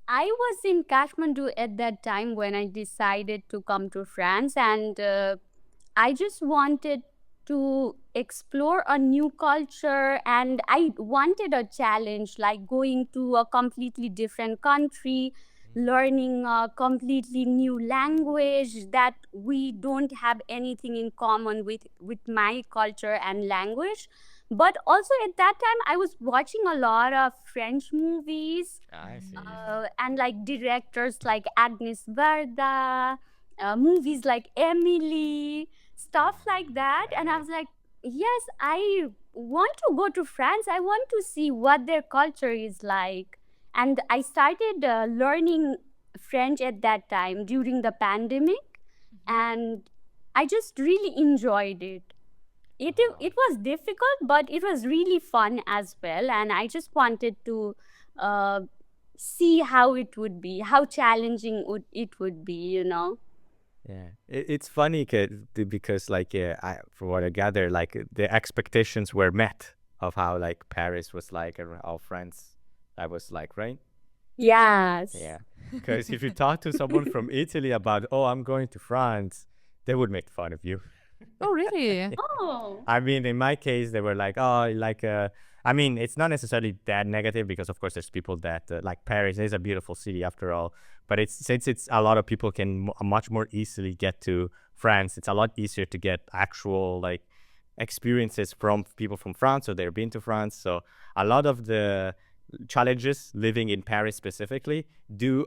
I was in Kathmandu at that time when I decided to come to France, and I just wanted to explore a new culture, and I wanted a challenge, like going to a completely different country, learning a completely new language that we don't have anything in common with my culture and language. But also at that time, I was watching a lot of French movies, I see. and like directors like Agnes Varda, movies like Emily, stuff like that. And I was like, yes, I want to go to France. I want to see what their culture is like. And I started learning French at that time during the pandemic, and I just really enjoyed it. It was difficult, but it was really fun as well. And I just wanted to uh, see how it would be, how challenging it would be, you know. Yeah, it's funny because like from what I gather, like the expectations were met. of how like Paris was like, and how France that was like, right? Yes. Yeah. Because if you talk to someone from Italy about, oh, I'm going to France, they would make fun of you. Oh, really? Oh. I mean, in my case, they were like, oh, like, I mean, it's not necessarily that negative because, of course, there's people that like Paris is a beautiful city after all. But it's since it's a lot of people can much more easily get to France. It's a lot easier to get actual like experiences from people from France, so they've been to France. So a lot of the challenges living in Paris specifically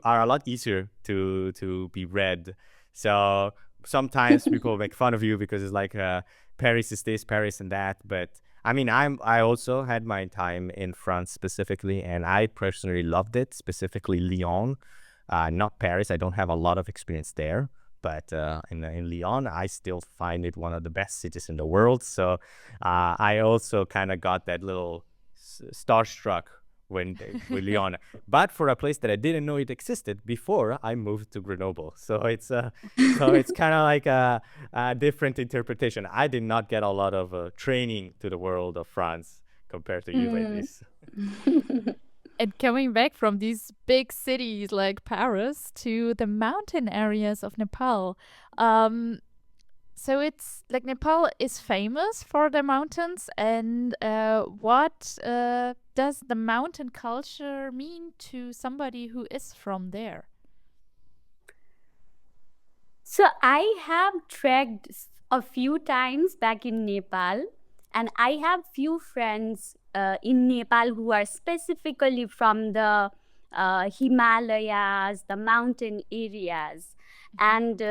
are a lot easier to be read. So sometimes people make fun of you because it's like Paris is this, Paris and that. But I mean, I also had my time in France specifically, and I personally loved it. Specifically, Lyon, not Paris. I don't have a lot of experience there, but in Lyon, I still find it one of the best cities in the world. So I also kind of got that little starstruck with Lyon, but for a place that I didn't know it existed before I moved to Grenoble. So it's kind of like a different interpretation. I did not get a lot of training to the world of France compared to you ladies. And coming back from these big cities like Paris to the mountain areas of Nepal, so it's like Nepal is famous for the mountains, and what does the mountain culture mean to somebody who is from there? So I have trekked a few times back in Nepal, and I have few friends in Nepal who are specifically from the Himalayas, the mountain areas, and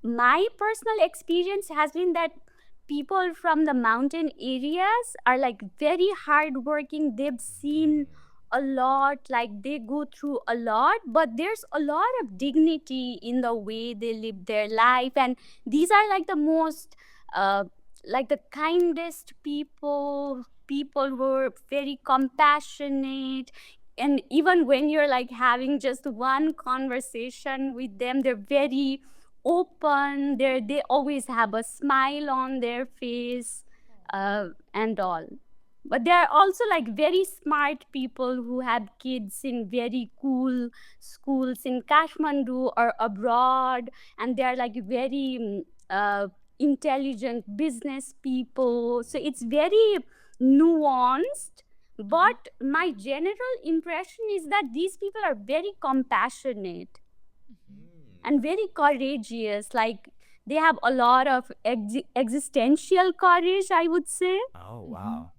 my personal experience has been that people from the mountain areas are like very hardworking. They've seen a lot, like they go through a lot, but there's a lot of dignity in the way they live their life. And these are like the most, like the kindest people who are very compassionate. And even when you're like having just one conversation with them, they're very open. They always have a smile on their face, and all. But they are also like very smart people who have kids in very cool schools in Kathmandu or abroad, and they are like very intelligent business people. So it's very nuanced. But my general impression is that these people are very compassionate and very courageous. Like they have a lot of existential courage, I would say. Oh wow.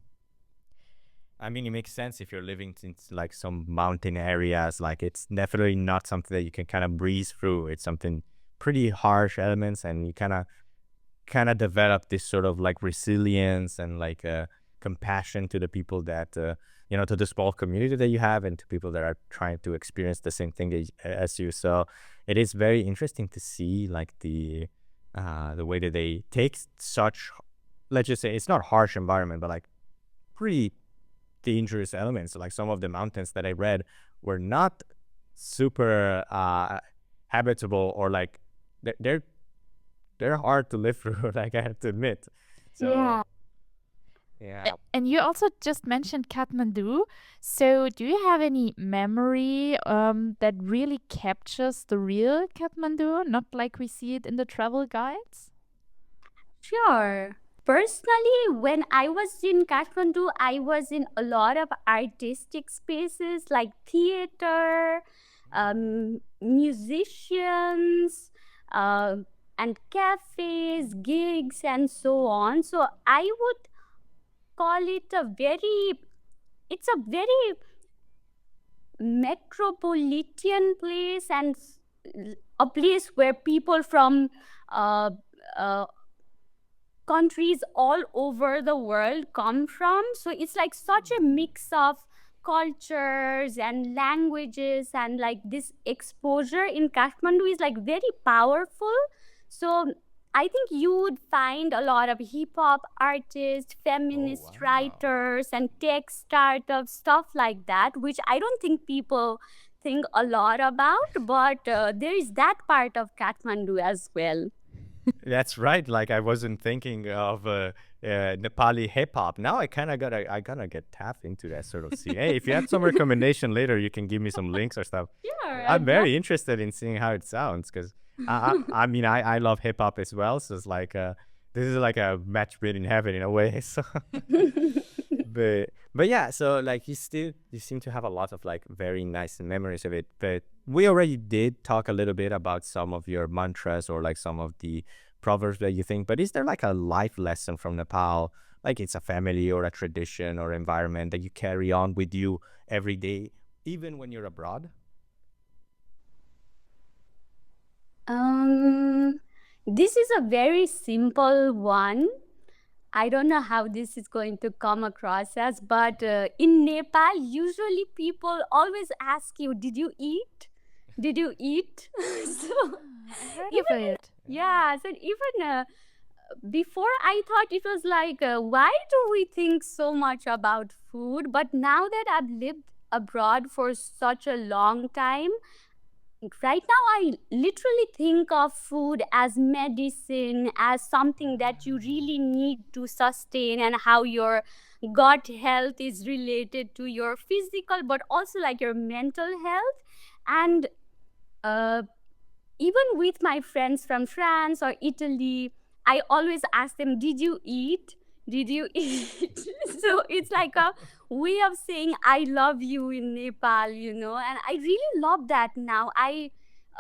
I mean, it makes sense if you're living in like some mountain areas. Like it's definitely not something that you can kind of breeze through. It's something pretty harsh elements, and you kind of develop this sort of like resilience and like compassion to the people that to the small community that you have, and to people that are trying to experience the same thing as you. So it is very interesting to see like the way that they take such, let's just say, it's not harsh environment, but like pretty dangerous elements. Like some of the mountains that I read were not super habitable, or like they're hard to live through. Like I have to admit. So Yeah. yeah. And you also just mentioned Kathmandu. So, do you have any memory that really captures the real Kathmandu, not like we see it in the travel guides? Sure. Personally, when I was in Kathmandu, I was in a lot of artistic spaces like theater, musicians, and cafes, gigs, and so on. So I would call it it's a very metropolitan place, and a place where people from uh, uh, countries all over the world come from. So it's like such a mix of cultures and languages, and like this exposure in Kathmandu is like very powerful. So I think you would find a lot of hip hop artists, feminist writers, and tech startups, stuff like that, which I don't think people think a lot about, but there is that part of Kathmandu as well. That's right. Like I wasn't thinking of Nepali hip hop. Now I gotta get tapped into that sort of scene. Hey, if you have some recommendation later, you can give me some links or stuff. Yeah, I'm very interested in seeing how it sounds because I mean I love hip hop as well. So it's like this is like a match made in heaven in a way. So but yeah, so like you seem to have a lot of like very nice memories of it. But we already did talk a little bit about some of your mantras or like some of the proverbs that you think. But is there like a life lesson from Nepal? Like it's a family or a tradition or environment that you carry on with you every day, even when you're abroad? This is a very simple one. I don't know how this is going to come across as, but in Nepal, usually people always ask you, "Did you eat? Did you eat?" So Heard of even it. yeah, so even before I thought it was like, why do we think so much about food? But now that I've lived abroad for such a long time, right now I literally think of food as medicine, as something that you really need to sustain, and how your gut health is related to your physical but also like your mental health. And uh, even with my friends from France or Italy, I always ask them, "Did you eat? Did you eat?" So it's like a way of saying I love you in Nepal, and I really love that now. I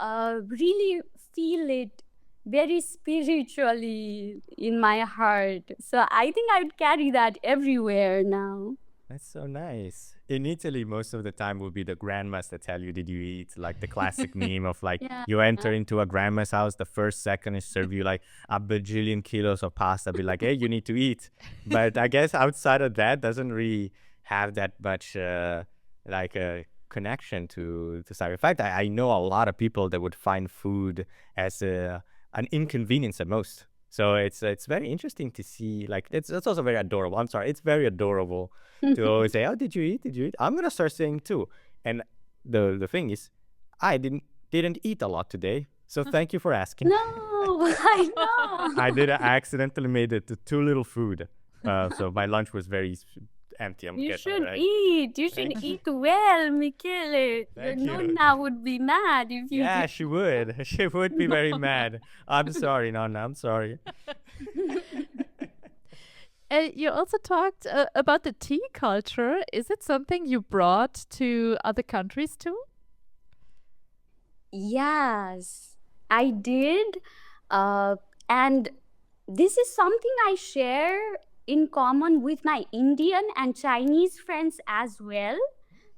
really feel it very spiritually in my heart. So I think I would carry that everywhere now. That's so nice. In Italy, most of the time will be the grandmas that tell you, "Did you eat?" Like the classic meme of like Yeah. you enter into a grandma's house, the first second is serve you like a bajillion kilos of pasta, be like, "Hey, you need to eat." But I guess outside of that, doesn't really have that much like a connection to side. In fact, I know a lot of people that would find food as an inconvenience at most. So it's very interesting to see. Like it's also very adorable. I'm sorry, it's very adorable to always say, "Oh, did you eat? Did you eat?" I'm gonna start saying too. And the thing is, I didn't eat a lot today. So thank you for asking. No, I know. I did accidentally made it too little food. So my lunch was very empty. I'm You guessing, should right? eat. You should Thank you. eat well, Michele. Your Thank you. nonna would be mad if you Yeah, did. she would. She would be very mad. I'm sorry, Nonna. I'm sorry. You also talked about the tea culture. Is it something you brought to other countries too? Yes, I did. And this is something I share in common with my Indian and Chinese friends as well.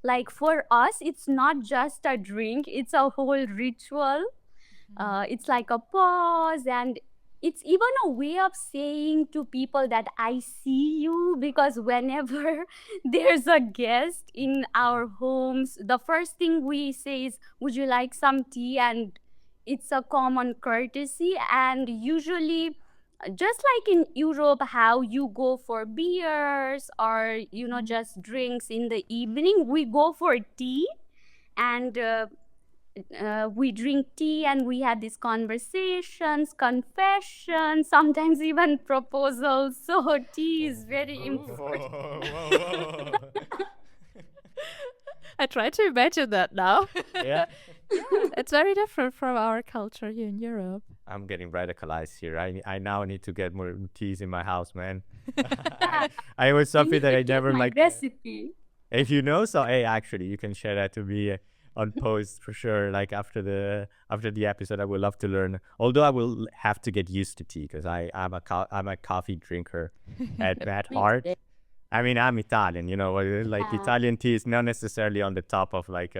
Like for us, it's not just a drink, it's a whole ritual. It's like a pause, and it's even a way of saying to people that I see you, because whenever there's a guest in our homes, the first thing we say is, "Would you like some tea?" And it's a common courtesy. And usually, just like in Europe, how you go for beers or just drinks in the evening, we go for tea. And we drink tea and we have these conversations, confessions, sometimes even proposals. So tea is very important. I try to imagine that now. Yeah. It's very different from our culture here in Europe. I'm getting radicalized here. I now need to get more teas in my house, man. Yeah, I was you something need that to I take never my like. recipe. If you know, so hey, actually, you can share that to me on post for sure. Like after the episode, I would love to learn. Although I will have to get used to tea because I'm a coffee drinker at Me heart. too. I mean, I'm Italian. Like Yeah. Italian tea is not necessarily on the top of like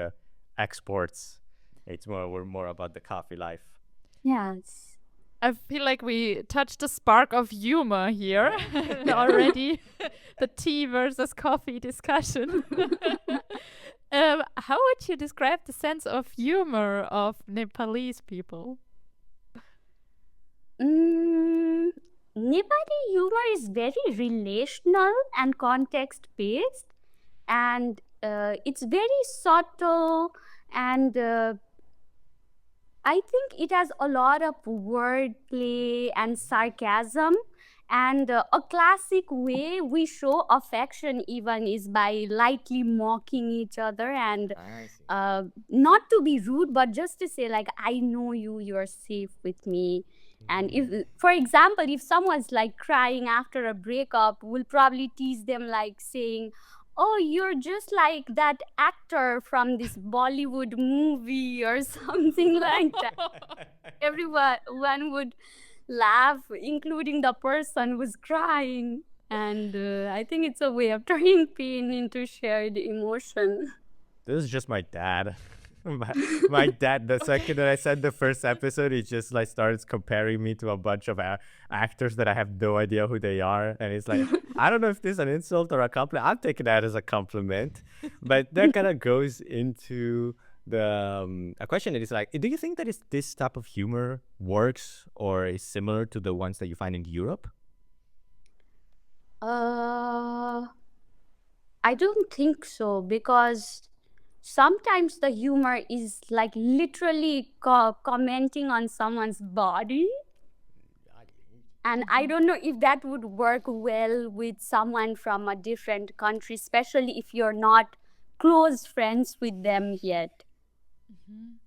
exports. It's we're more about the coffee life. Yes. I feel like we touched a spark of humor here already. The tea versus coffee discussion. How would you describe the sense of humor of Nepalese people? Mm, Nepali humor is very relational and context based, and it's very subtle, and I think it has a lot of wordplay and sarcasm, And a classic way we show affection even is by lightly mocking each other, and I see. not to be rude, but just to say like, I know you, you're safe with me. And if, for example, if someone's like crying after a breakup, we'll probably tease them like saying, oh, you're just like that actor from this Bollywood movie or something like that. Everyone would laugh, including the person who's crying. And I think it's a way of turning pain into shared emotion. This is just my dad. My dad, the second that I said the first episode, he just like starts comparing me to a bunch of actors that I have no idea who they are. And it's like, I don't know if this is an insult or a compliment. I'm taking that as a compliment. But that kind of goes into a question that is like, do you think that this type of humor works or is similar to the ones that you find in Europe? I don't think so, because sometimes the humor is like literally commenting on someone's body. And I don't know if that would work well with someone from a different country, especially if you're not close friends with them yet.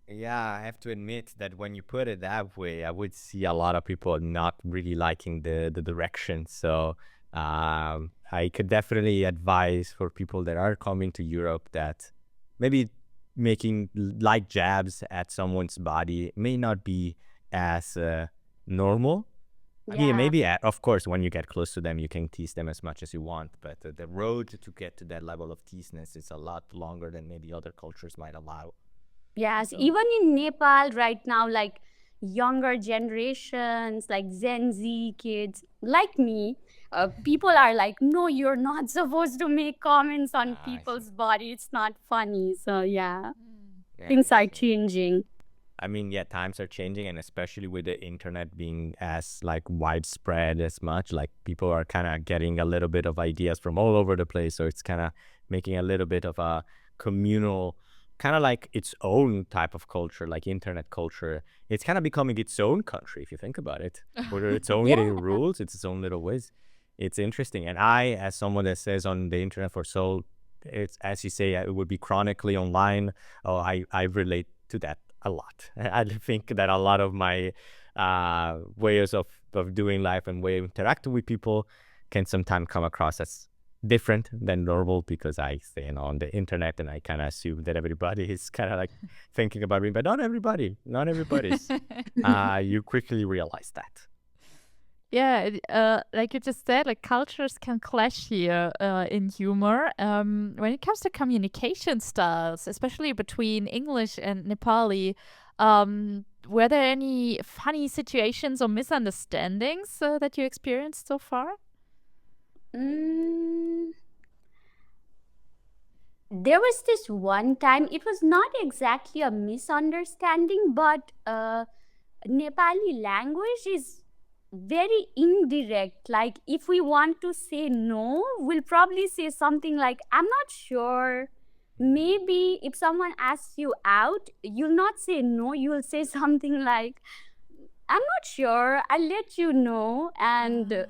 Yeah, I have to admit that when you put it that way, I would see a lot of people not really liking the direction. So I could definitely advise for people that are coming to Europe that maybe making light jabs at someone's body may not be as normal. I mean, Yeah. maybe, of course, when you get close to them, you can tease them as much as you want. But the road to get to that level of teaseness is a lot longer than maybe other cultures might allow. Yes, even in Nepal right now, like younger generations, like Gen Z kids, like me, people are like, no, you're not supposed to make comments on I see. people's body. It's not funny. So, yeah, Yeah, things I are see. changing. I mean, yeah, times are changing, and especially with the internet being as like widespread as much, like people are kind of getting a little bit of ideas from all over the place. So it's kind of making a little bit of a communal, kind of like its own type of culture, like internet culture. It's kind of becoming its own country, if you think about it. With its own little rules, it's its own little ways. It's interesting. And I, as someone that says on the internet for so, it's as you say, it would be chronically online. Oh, I relate to that a lot. I think that a lot of my ways of doing life and way of interacting with people can sometimes come across as different than normal because I stay on the internet and I kind of assume that everybody is kind of like thinking about me, but not everybody's. You quickly realize that. Yeah, like you just said, like cultures can clash here in humor. When it comes to communication styles, especially between English and Nepali, were there any funny situations or misunderstandings that you experienced so far? There was this one time, it was not exactly a misunderstanding, but Nepali language is very indirect. Like, if we want to say no, we'll probably say something like, I'm not sure. Maybe if someone asks you out, you'll not say no, you'll say something like, I'm not sure, I'll let you know. And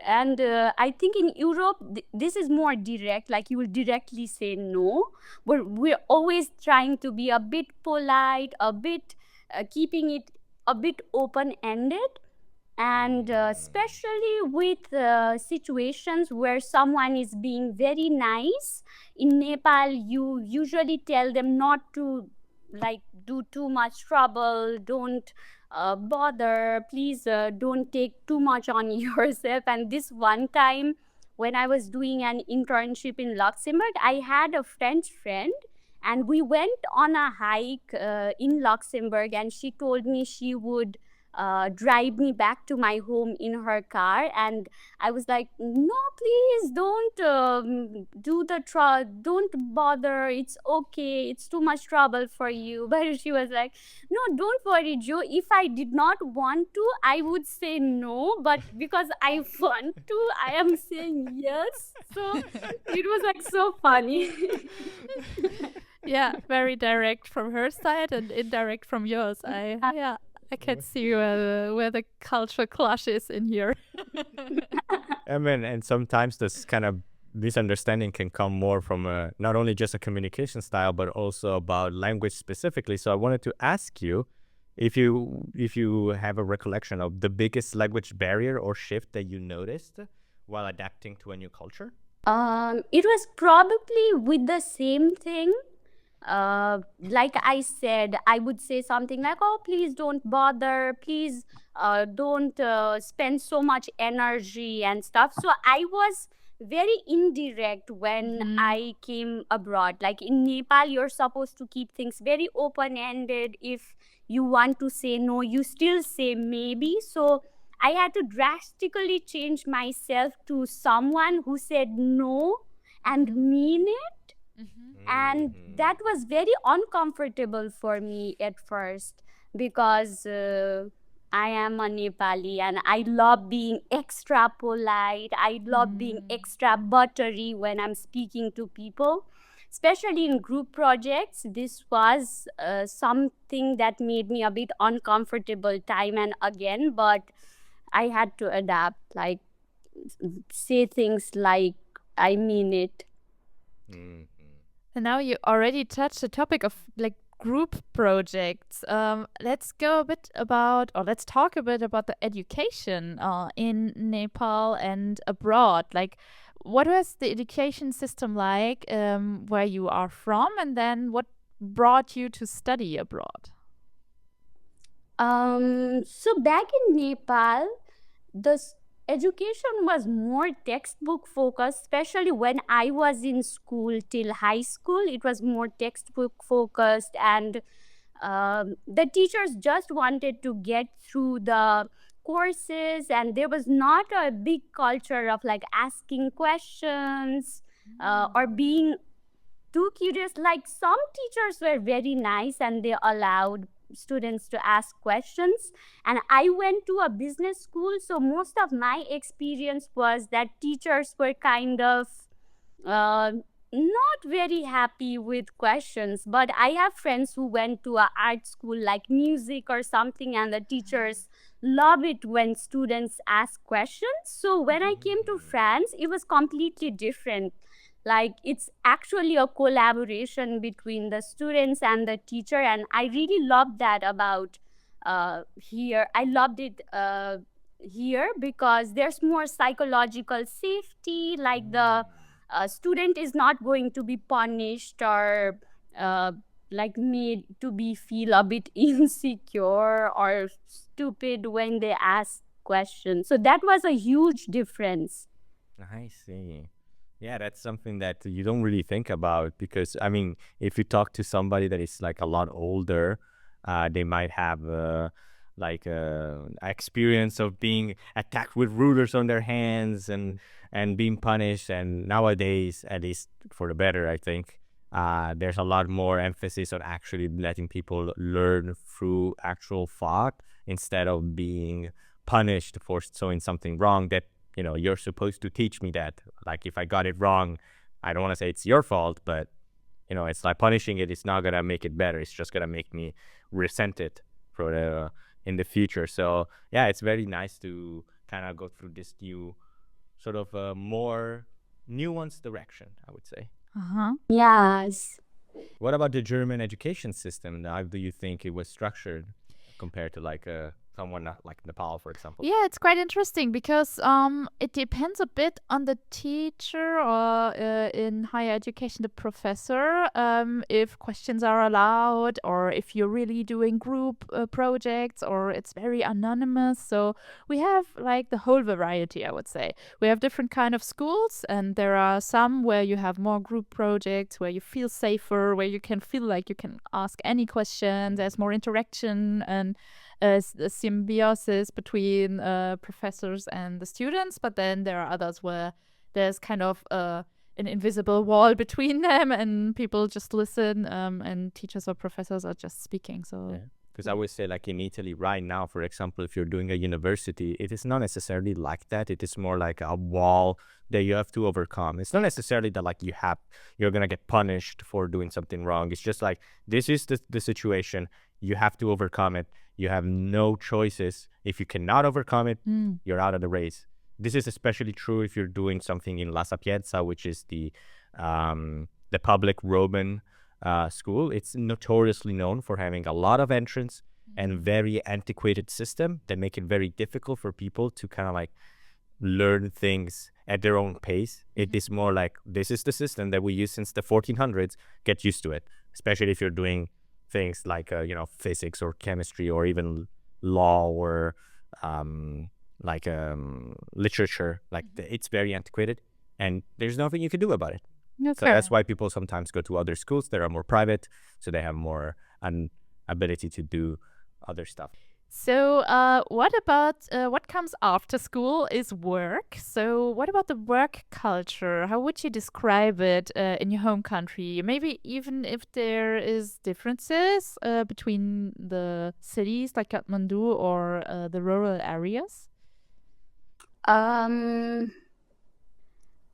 I think in Europe, this is more direct, like you will directly say no. But we're always trying to be a bit polite, a bit keeping it a bit open-ended. And especially with situations where someone is being very nice. In Nepal, you usually tell them not to like do too much trouble, don't bother, please don't take too much on yourself. And this one time when I was doing an internship in Luxembourg, I had a French friend and we went on a hike in Luxembourg, and she told me she would drive me back to my home in her car. And I was like, no, please don't don't bother, it's okay, it's too much trouble for you. But she was like, no, don't worry, Joe, if I did not want to, I would say no, but because I want to, I am saying yes. So it was like so funny. Yeah, very direct from her side and indirect from yours. Yeah, I can see where the culture clash is in here. I mean, and sometimes this kind of misunderstanding can come more from not only just a communication style, but also about language specifically. So I wanted to ask you if you have a recollection of the biggest language barrier or shift that you noticed while adapting to a new culture. It was probably with the same thing. Like I said, I would say something like, "Oh, please don't bother. Please don't spend so much energy and stuff." So I was very indirect when I came abroad. Like in Nepal, you're supposed to keep things very open ended. If you want to say no, you still say maybe. So I had to drastically change myself to someone who said no and mean it. And that was very uncomfortable for me at first because I am a Nepali and I love being extra polite. I love being extra buttery when I'm speaking to people. Especially in group projects, this was something that made me a bit uncomfortable time and again, but I had to adapt, like say things like I mean it. And now you already touched the topic of like group projects. Let's go a bit about, or let's talk a bit about the education in Nepal and abroad. Like, what was the education system like where you are from, and then what brought you to study abroad? So back in Nepal, education was more textbook focused, especially when I was in school till high school. It was more textbook focused, and the teachers just wanted to get through the courses, and there was not a big culture of like asking questions or being too curious. Like some teachers were very nice and they allowed students to ask questions, and I went to a business school, so most of my experience was that teachers were kind of uh, not very happy with questions. But I have friends who went to a art school like music or something, and the teachers love it when students ask questions. So when I came to France, it was completely different. Like it's actually a collaboration between the students and the teacher, and I really loved that about here. I loved it here because there's more psychological safety. Like the student is not going to be punished or uh, like made to be feel a bit insecure or stupid when they ask questions. So that was a huge difference. I see. Yeah, that's something that you don't really think about because, I mean, if you talk to somebody that is like a lot older, they might have like experience of being attacked with rulers on their hands and being punished. And nowadays, at least for the better, I think, there's a lot more emphasis on actually letting people learn through actual thought instead of being punished for showing something wrong that you're supposed to teach me that. Like, if I got it wrong, I don't want to say it's your fault, but, it's like punishing it. It's not going to make it better. It's just going to make me resent it in the future. So, yeah, it's very nice to kind of go through this new sort of more nuanced direction, I would say. Yes. What about the German education system? How do you think it was structured compared to like someone like Nepal, for example? Yeah, it's quite interesting because it depends a bit on the teacher or in higher education, the professor, if questions are allowed or if you're really doing group projects or it's very anonymous. So we have like the whole variety, I would say. We have different kind of schools, and there are some where you have more group projects, where you feel safer, where you can feel like you can ask any question. There's more interaction and a symbiosis between professors and the students, but then there are others where there's kind of an invisible wall between them and people just listen and teachers or professors are just speaking. So Because I would say, like in Italy right now, for example, if you're doing a university, it is not necessarily like that. It is more like a wall that you have to overcome. It's not necessarily that like you're gonna get punished for doing something wrong. It's just like this is the situation. You have to overcome it. You have no choices. If you cannot overcome it, you're out of the race. This is especially true if you're doing something in La Sapienza, which is the public Roman school. It's notoriously known for having a lot of entrance and very antiquated system that make it very difficult for people to kind of like learn things at their own pace. It is more like, this is the system that we use since the 1400s. Get used to it, especially if you're doing things like physics or chemistry or even law or literature. Like it's very antiquated, and there's nothing you can do about it. That's why people sometimes go to other schools that are more private, so they have more an ability to do other stuff. So, what about what comes after school is work. So, what about the work culture? How would you describe it in your home country? Maybe even if there is differences between the cities like Kathmandu or the rural areas.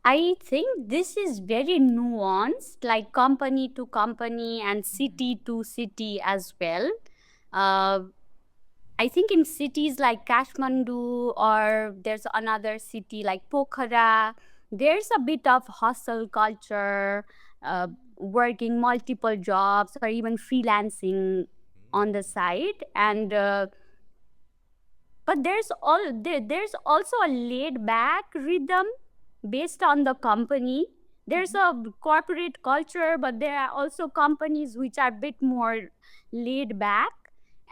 I think this is very nuanced, like company to company and city to city as well. I think in cities like Kathmandu, or there's another city like Pokhara, there's a bit of hustle culture, working multiple jobs or even freelancing on the side. And but there's also a laid back rhythm based on the company. There's a corporate culture, but there are also companies which are a bit more laid back.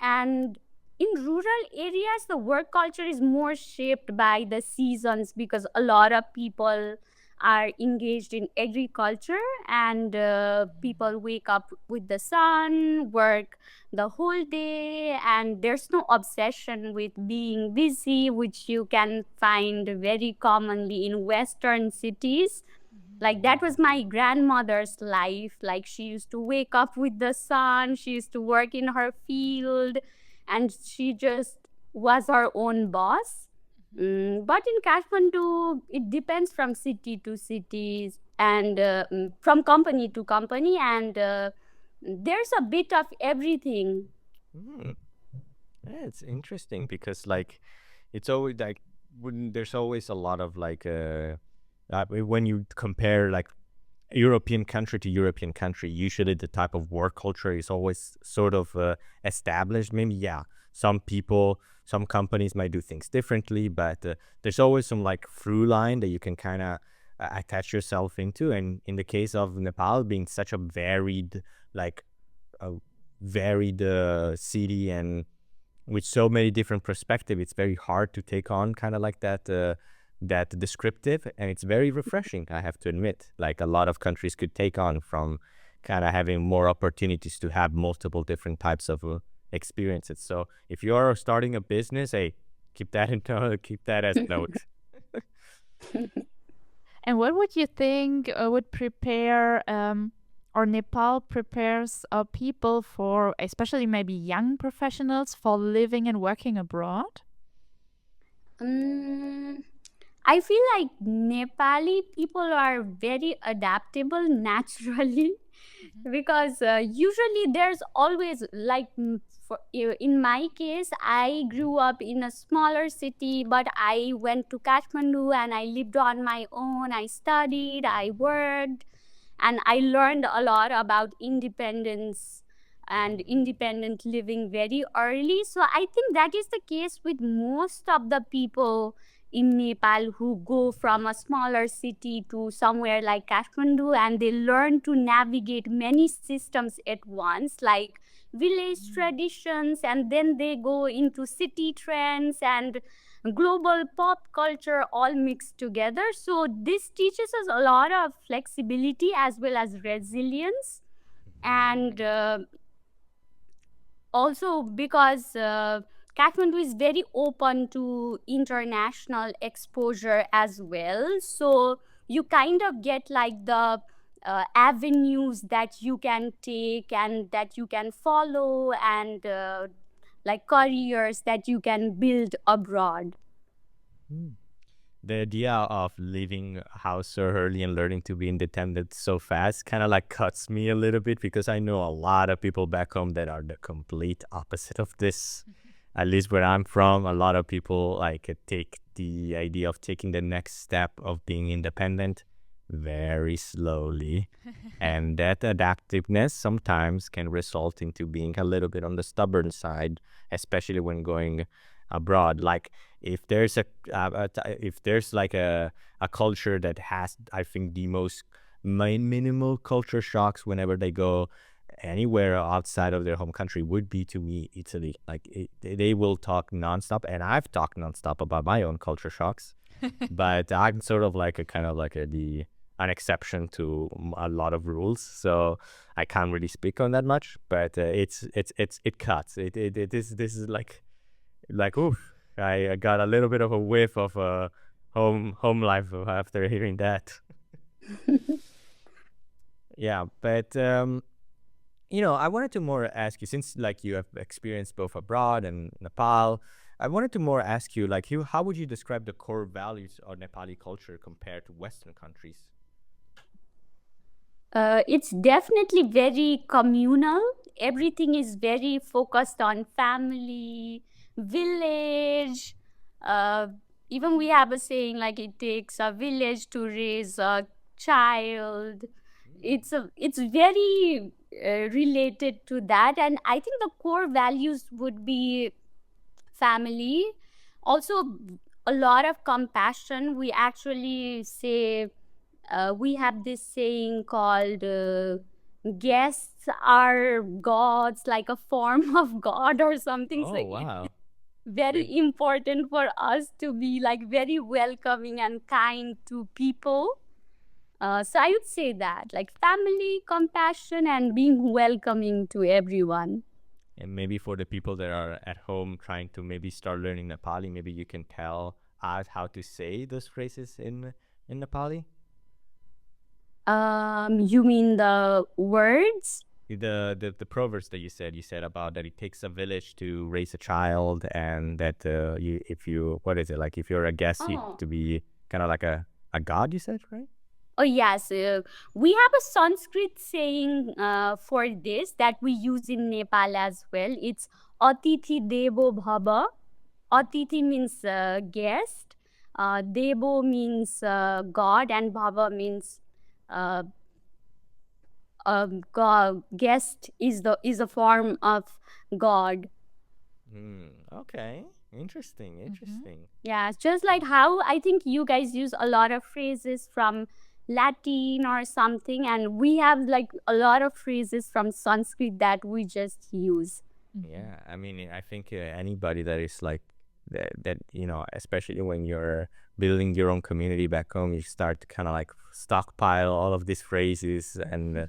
And in rural areas, the work culture is more shaped by the seasons, because a lot of people are engaged in agriculture, and people wake up with the sun, work the whole day, and there's no obsession with being busy, which you can find very commonly in Western cities. Like that was my grandmother's life. Like she used to wake up with the sun, she used to work in her field, and she just was her own boss. But in Kathmandu, it depends from city to cities and from company to company, and there's a bit of everything. Yeah, it's interesting because like it's always like there's always a lot of like when you compare like European country to European country, usually the type of work culture is always sort of established. Maybe, yeah, some companies might do things differently, but there's always some like through line that you can kind of attach yourself into. And in the case of Nepal being such a varied city and with so many different perspectives, it's very hard to take on kind of like that descriptive, and it's very refreshing, I have to admit. Like a lot of countries could take on from kind of having more opportunities to have multiple different types of experiences. So if you are starting a business, hey, keep that as note. And what would you think would prepare or Nepal prepares people for, especially maybe young professionals, for living and working abroad? I feel like Nepali people are very adaptable naturally, because usually there's always like in my case, I grew up in a smaller city, but I went to Kathmandu and I lived on my own. I studied, I worked, and I learned a lot about independence and independent living very early. So I think that is the case with most of the people in Nepal who go from a smaller city to somewhere like Kathmandu, and they learn to navigate many systems at once, like village traditions, and then they go into city trends and global pop culture all mixed together. So this teaches us a lot of flexibility as well as resilience. And also because Kathmandu is very open to international exposure as well. So you kind of get like the avenues that you can take and that you can follow, and like careers that you can build abroad. The idea of leaving house so early and learning to be independent so fast kind of like cuts me a little bit, because I know a lot of people back home that are the complete opposite of this. At least where I'm from, a lot of people like take the idea of taking the next step of being independent very slowly. And that adaptiveness sometimes can result into being a little bit on the stubborn side, especially when going abroad. Like if there's if there's like a culture that has, I think, the most minimal culture shocks whenever they go anywhere outside of their home country, would be, to me, Italy. Like they will talk nonstop, and I've talked nonstop about my own culture shocks. But I'm sort of like a kind of like an exception to a lot of rules, so I can't really speak on that much. But it cuts. It is this is like oof. I got a little bit of a whiff of home life after hearing that. Yeah, but I wanted to more ask you, since like you have experienced both abroad and Nepal, I wanted to more ask you, like, how would you describe the core values of Nepali culture compared to Western countries? It's definitely very communal. Everything is very focused on family, village. Uh, Even we have a saying like it takes a village to raise a child. It's very related to that, and I think the core values would be family. Also, a lot of compassion. We actually say we have this saying called guests are gods, like a form of god or something. So Oh, it's wow. very Wait. important for us to be like very welcoming and kind to people. So I would say that, like, family, compassion, and being welcoming to everyone. And maybe for the people that are at home trying to maybe start learning Nepali, maybe you can tell us how to say those phrases in Nepali. You mean the words? The proverbs that you said about that it takes a village to raise a child, and that you if you what is it, like, if you're a guest, you have Oh. to be kind of like a god, you said, right? Oh, yes. We have a Sanskrit saying for this that we use in Nepal as well. It's Atithi Devo Bhava. Atithi means guest. Devo means God, and Bhava means uh, God. Guest is a form of God. Okay, interesting. Yeah, it's just like how I think you guys use a lot of phrases from Latin or something, and we have like a lot of phrases from Sanskrit that we just use. Yeah, I mean, I think anybody that is like that, especially when you're building your own community back home, you start to kind of like stockpile all of these phrases, and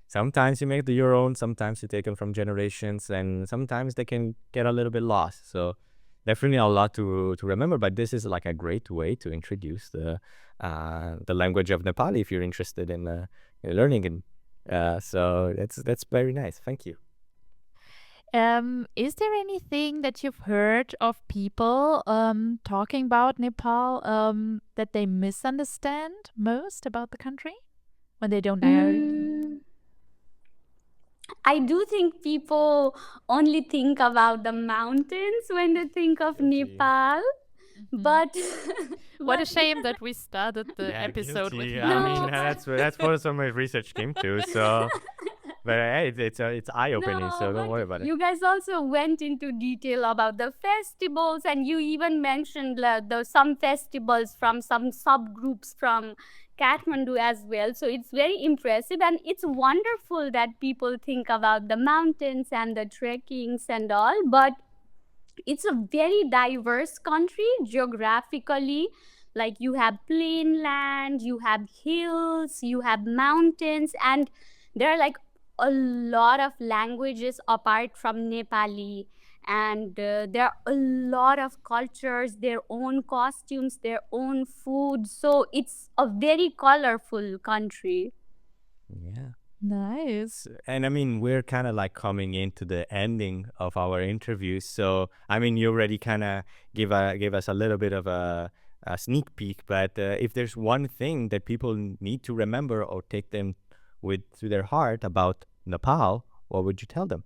sometimes you make your own, sometimes you take them from generations, and sometimes they can get a little bit lost. So definitely a lot to remember. But this is like a great way to introduce the language of Nepali if you're interested in learning it. So that's very nice. Thank you. Is there anything that you've heard of people talking about Nepal that they misunderstand most about the country when they don't know? Mm, I do think people only think about the mountains when they think of Guilty. Nepal, but What a but- shame that we started the Yeah, episode with guilty. No. I mean, mountains. that's what some of my research came to. So, but hey, it's eye opening. So don't but worry about it. you guys also went into detail about the festivals, and you even mentioned some festivals from some subgroups from Kathmandu as well. So it's very impressive, and it's wonderful that people think about the mountains and the trekkings and all. But it's a very diverse country geographically. Like, you have plain land, you have hills, you have mountains, and there are like a lot of languages apart from Nepali. And there are a lot of cultures, their own costumes, their own food. So it's a very colorful country. Yeah. Nice. And I mean, we're kind of like coming into the ending of our interview. So, I mean, you already kind of give us a little bit of a sneak peek. But if there's one thing that people need to remember or take them with to their heart about Nepal, what would you tell them?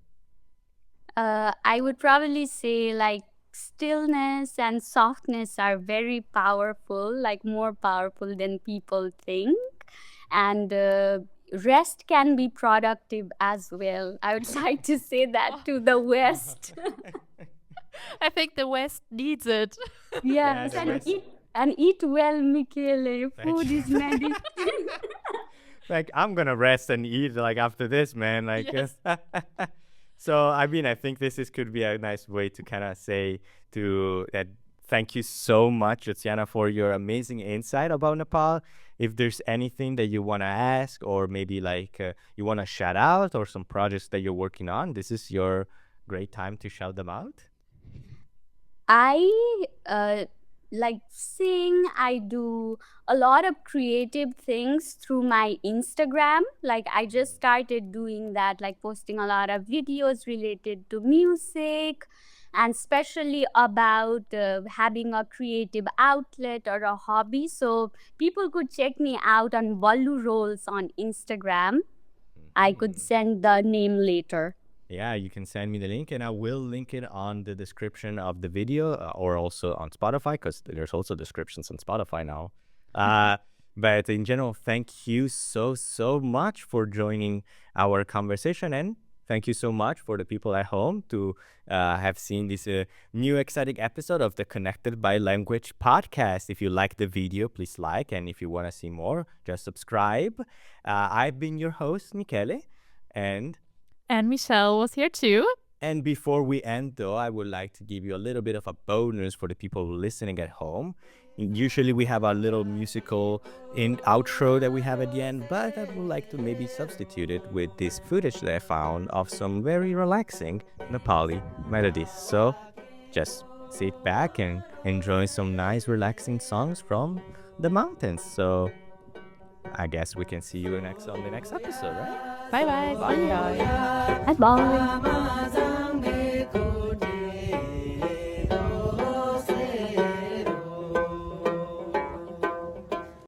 I would probably say like stillness and softness are very powerful, like more powerful than people think. And rest can be productive as well. I would like to say that to the West. I think the West needs it. Yes, the and West. eat well, Michele. Thank Food you. is medicine. Like, I'm gonna rest and eat like after this, man. Like, Yes. so I mean, I think this could be a nice way to kind of say to that. Thank you so much, Jyotshana, for your amazing insight about Nepal. If there's anything that you want to ask, or maybe like you want to shout out, or some projects that you're working on, this is your great time to shout them out. I like sing. I do a lot of creative things through my Instagram. Like I just started doing that, like posting a lot of videos related to music and especially about having a creative outlet or a hobby. So people could check me out on Wallu Rolls on Instagram. I could send the name later. Yeah, you can send me the link, and I will link it on the description of the video, or also on Spotify, because there's also descriptions on Spotify now. But in general, thank you so much for joining our conversation, and thank you so much for the people at home to have seen this new exciting episode of the Connected by Language podcast. If you like the video, please like, and if you want to see more, just subscribe. I've been your host, Michele, and Michelle was here too. And before we end, though, I would like to give you a little bit of a bonus for the people listening at home. Usually we have a little musical outro that we have at the end, but I would like to maybe substitute it with this footage that I found of some very relaxing Nepali melodies. So just sit back and enjoy some nice relaxing songs from the mountains. So I guess we can see you on the next episode, right? Bye bye. Bye. Bye bye.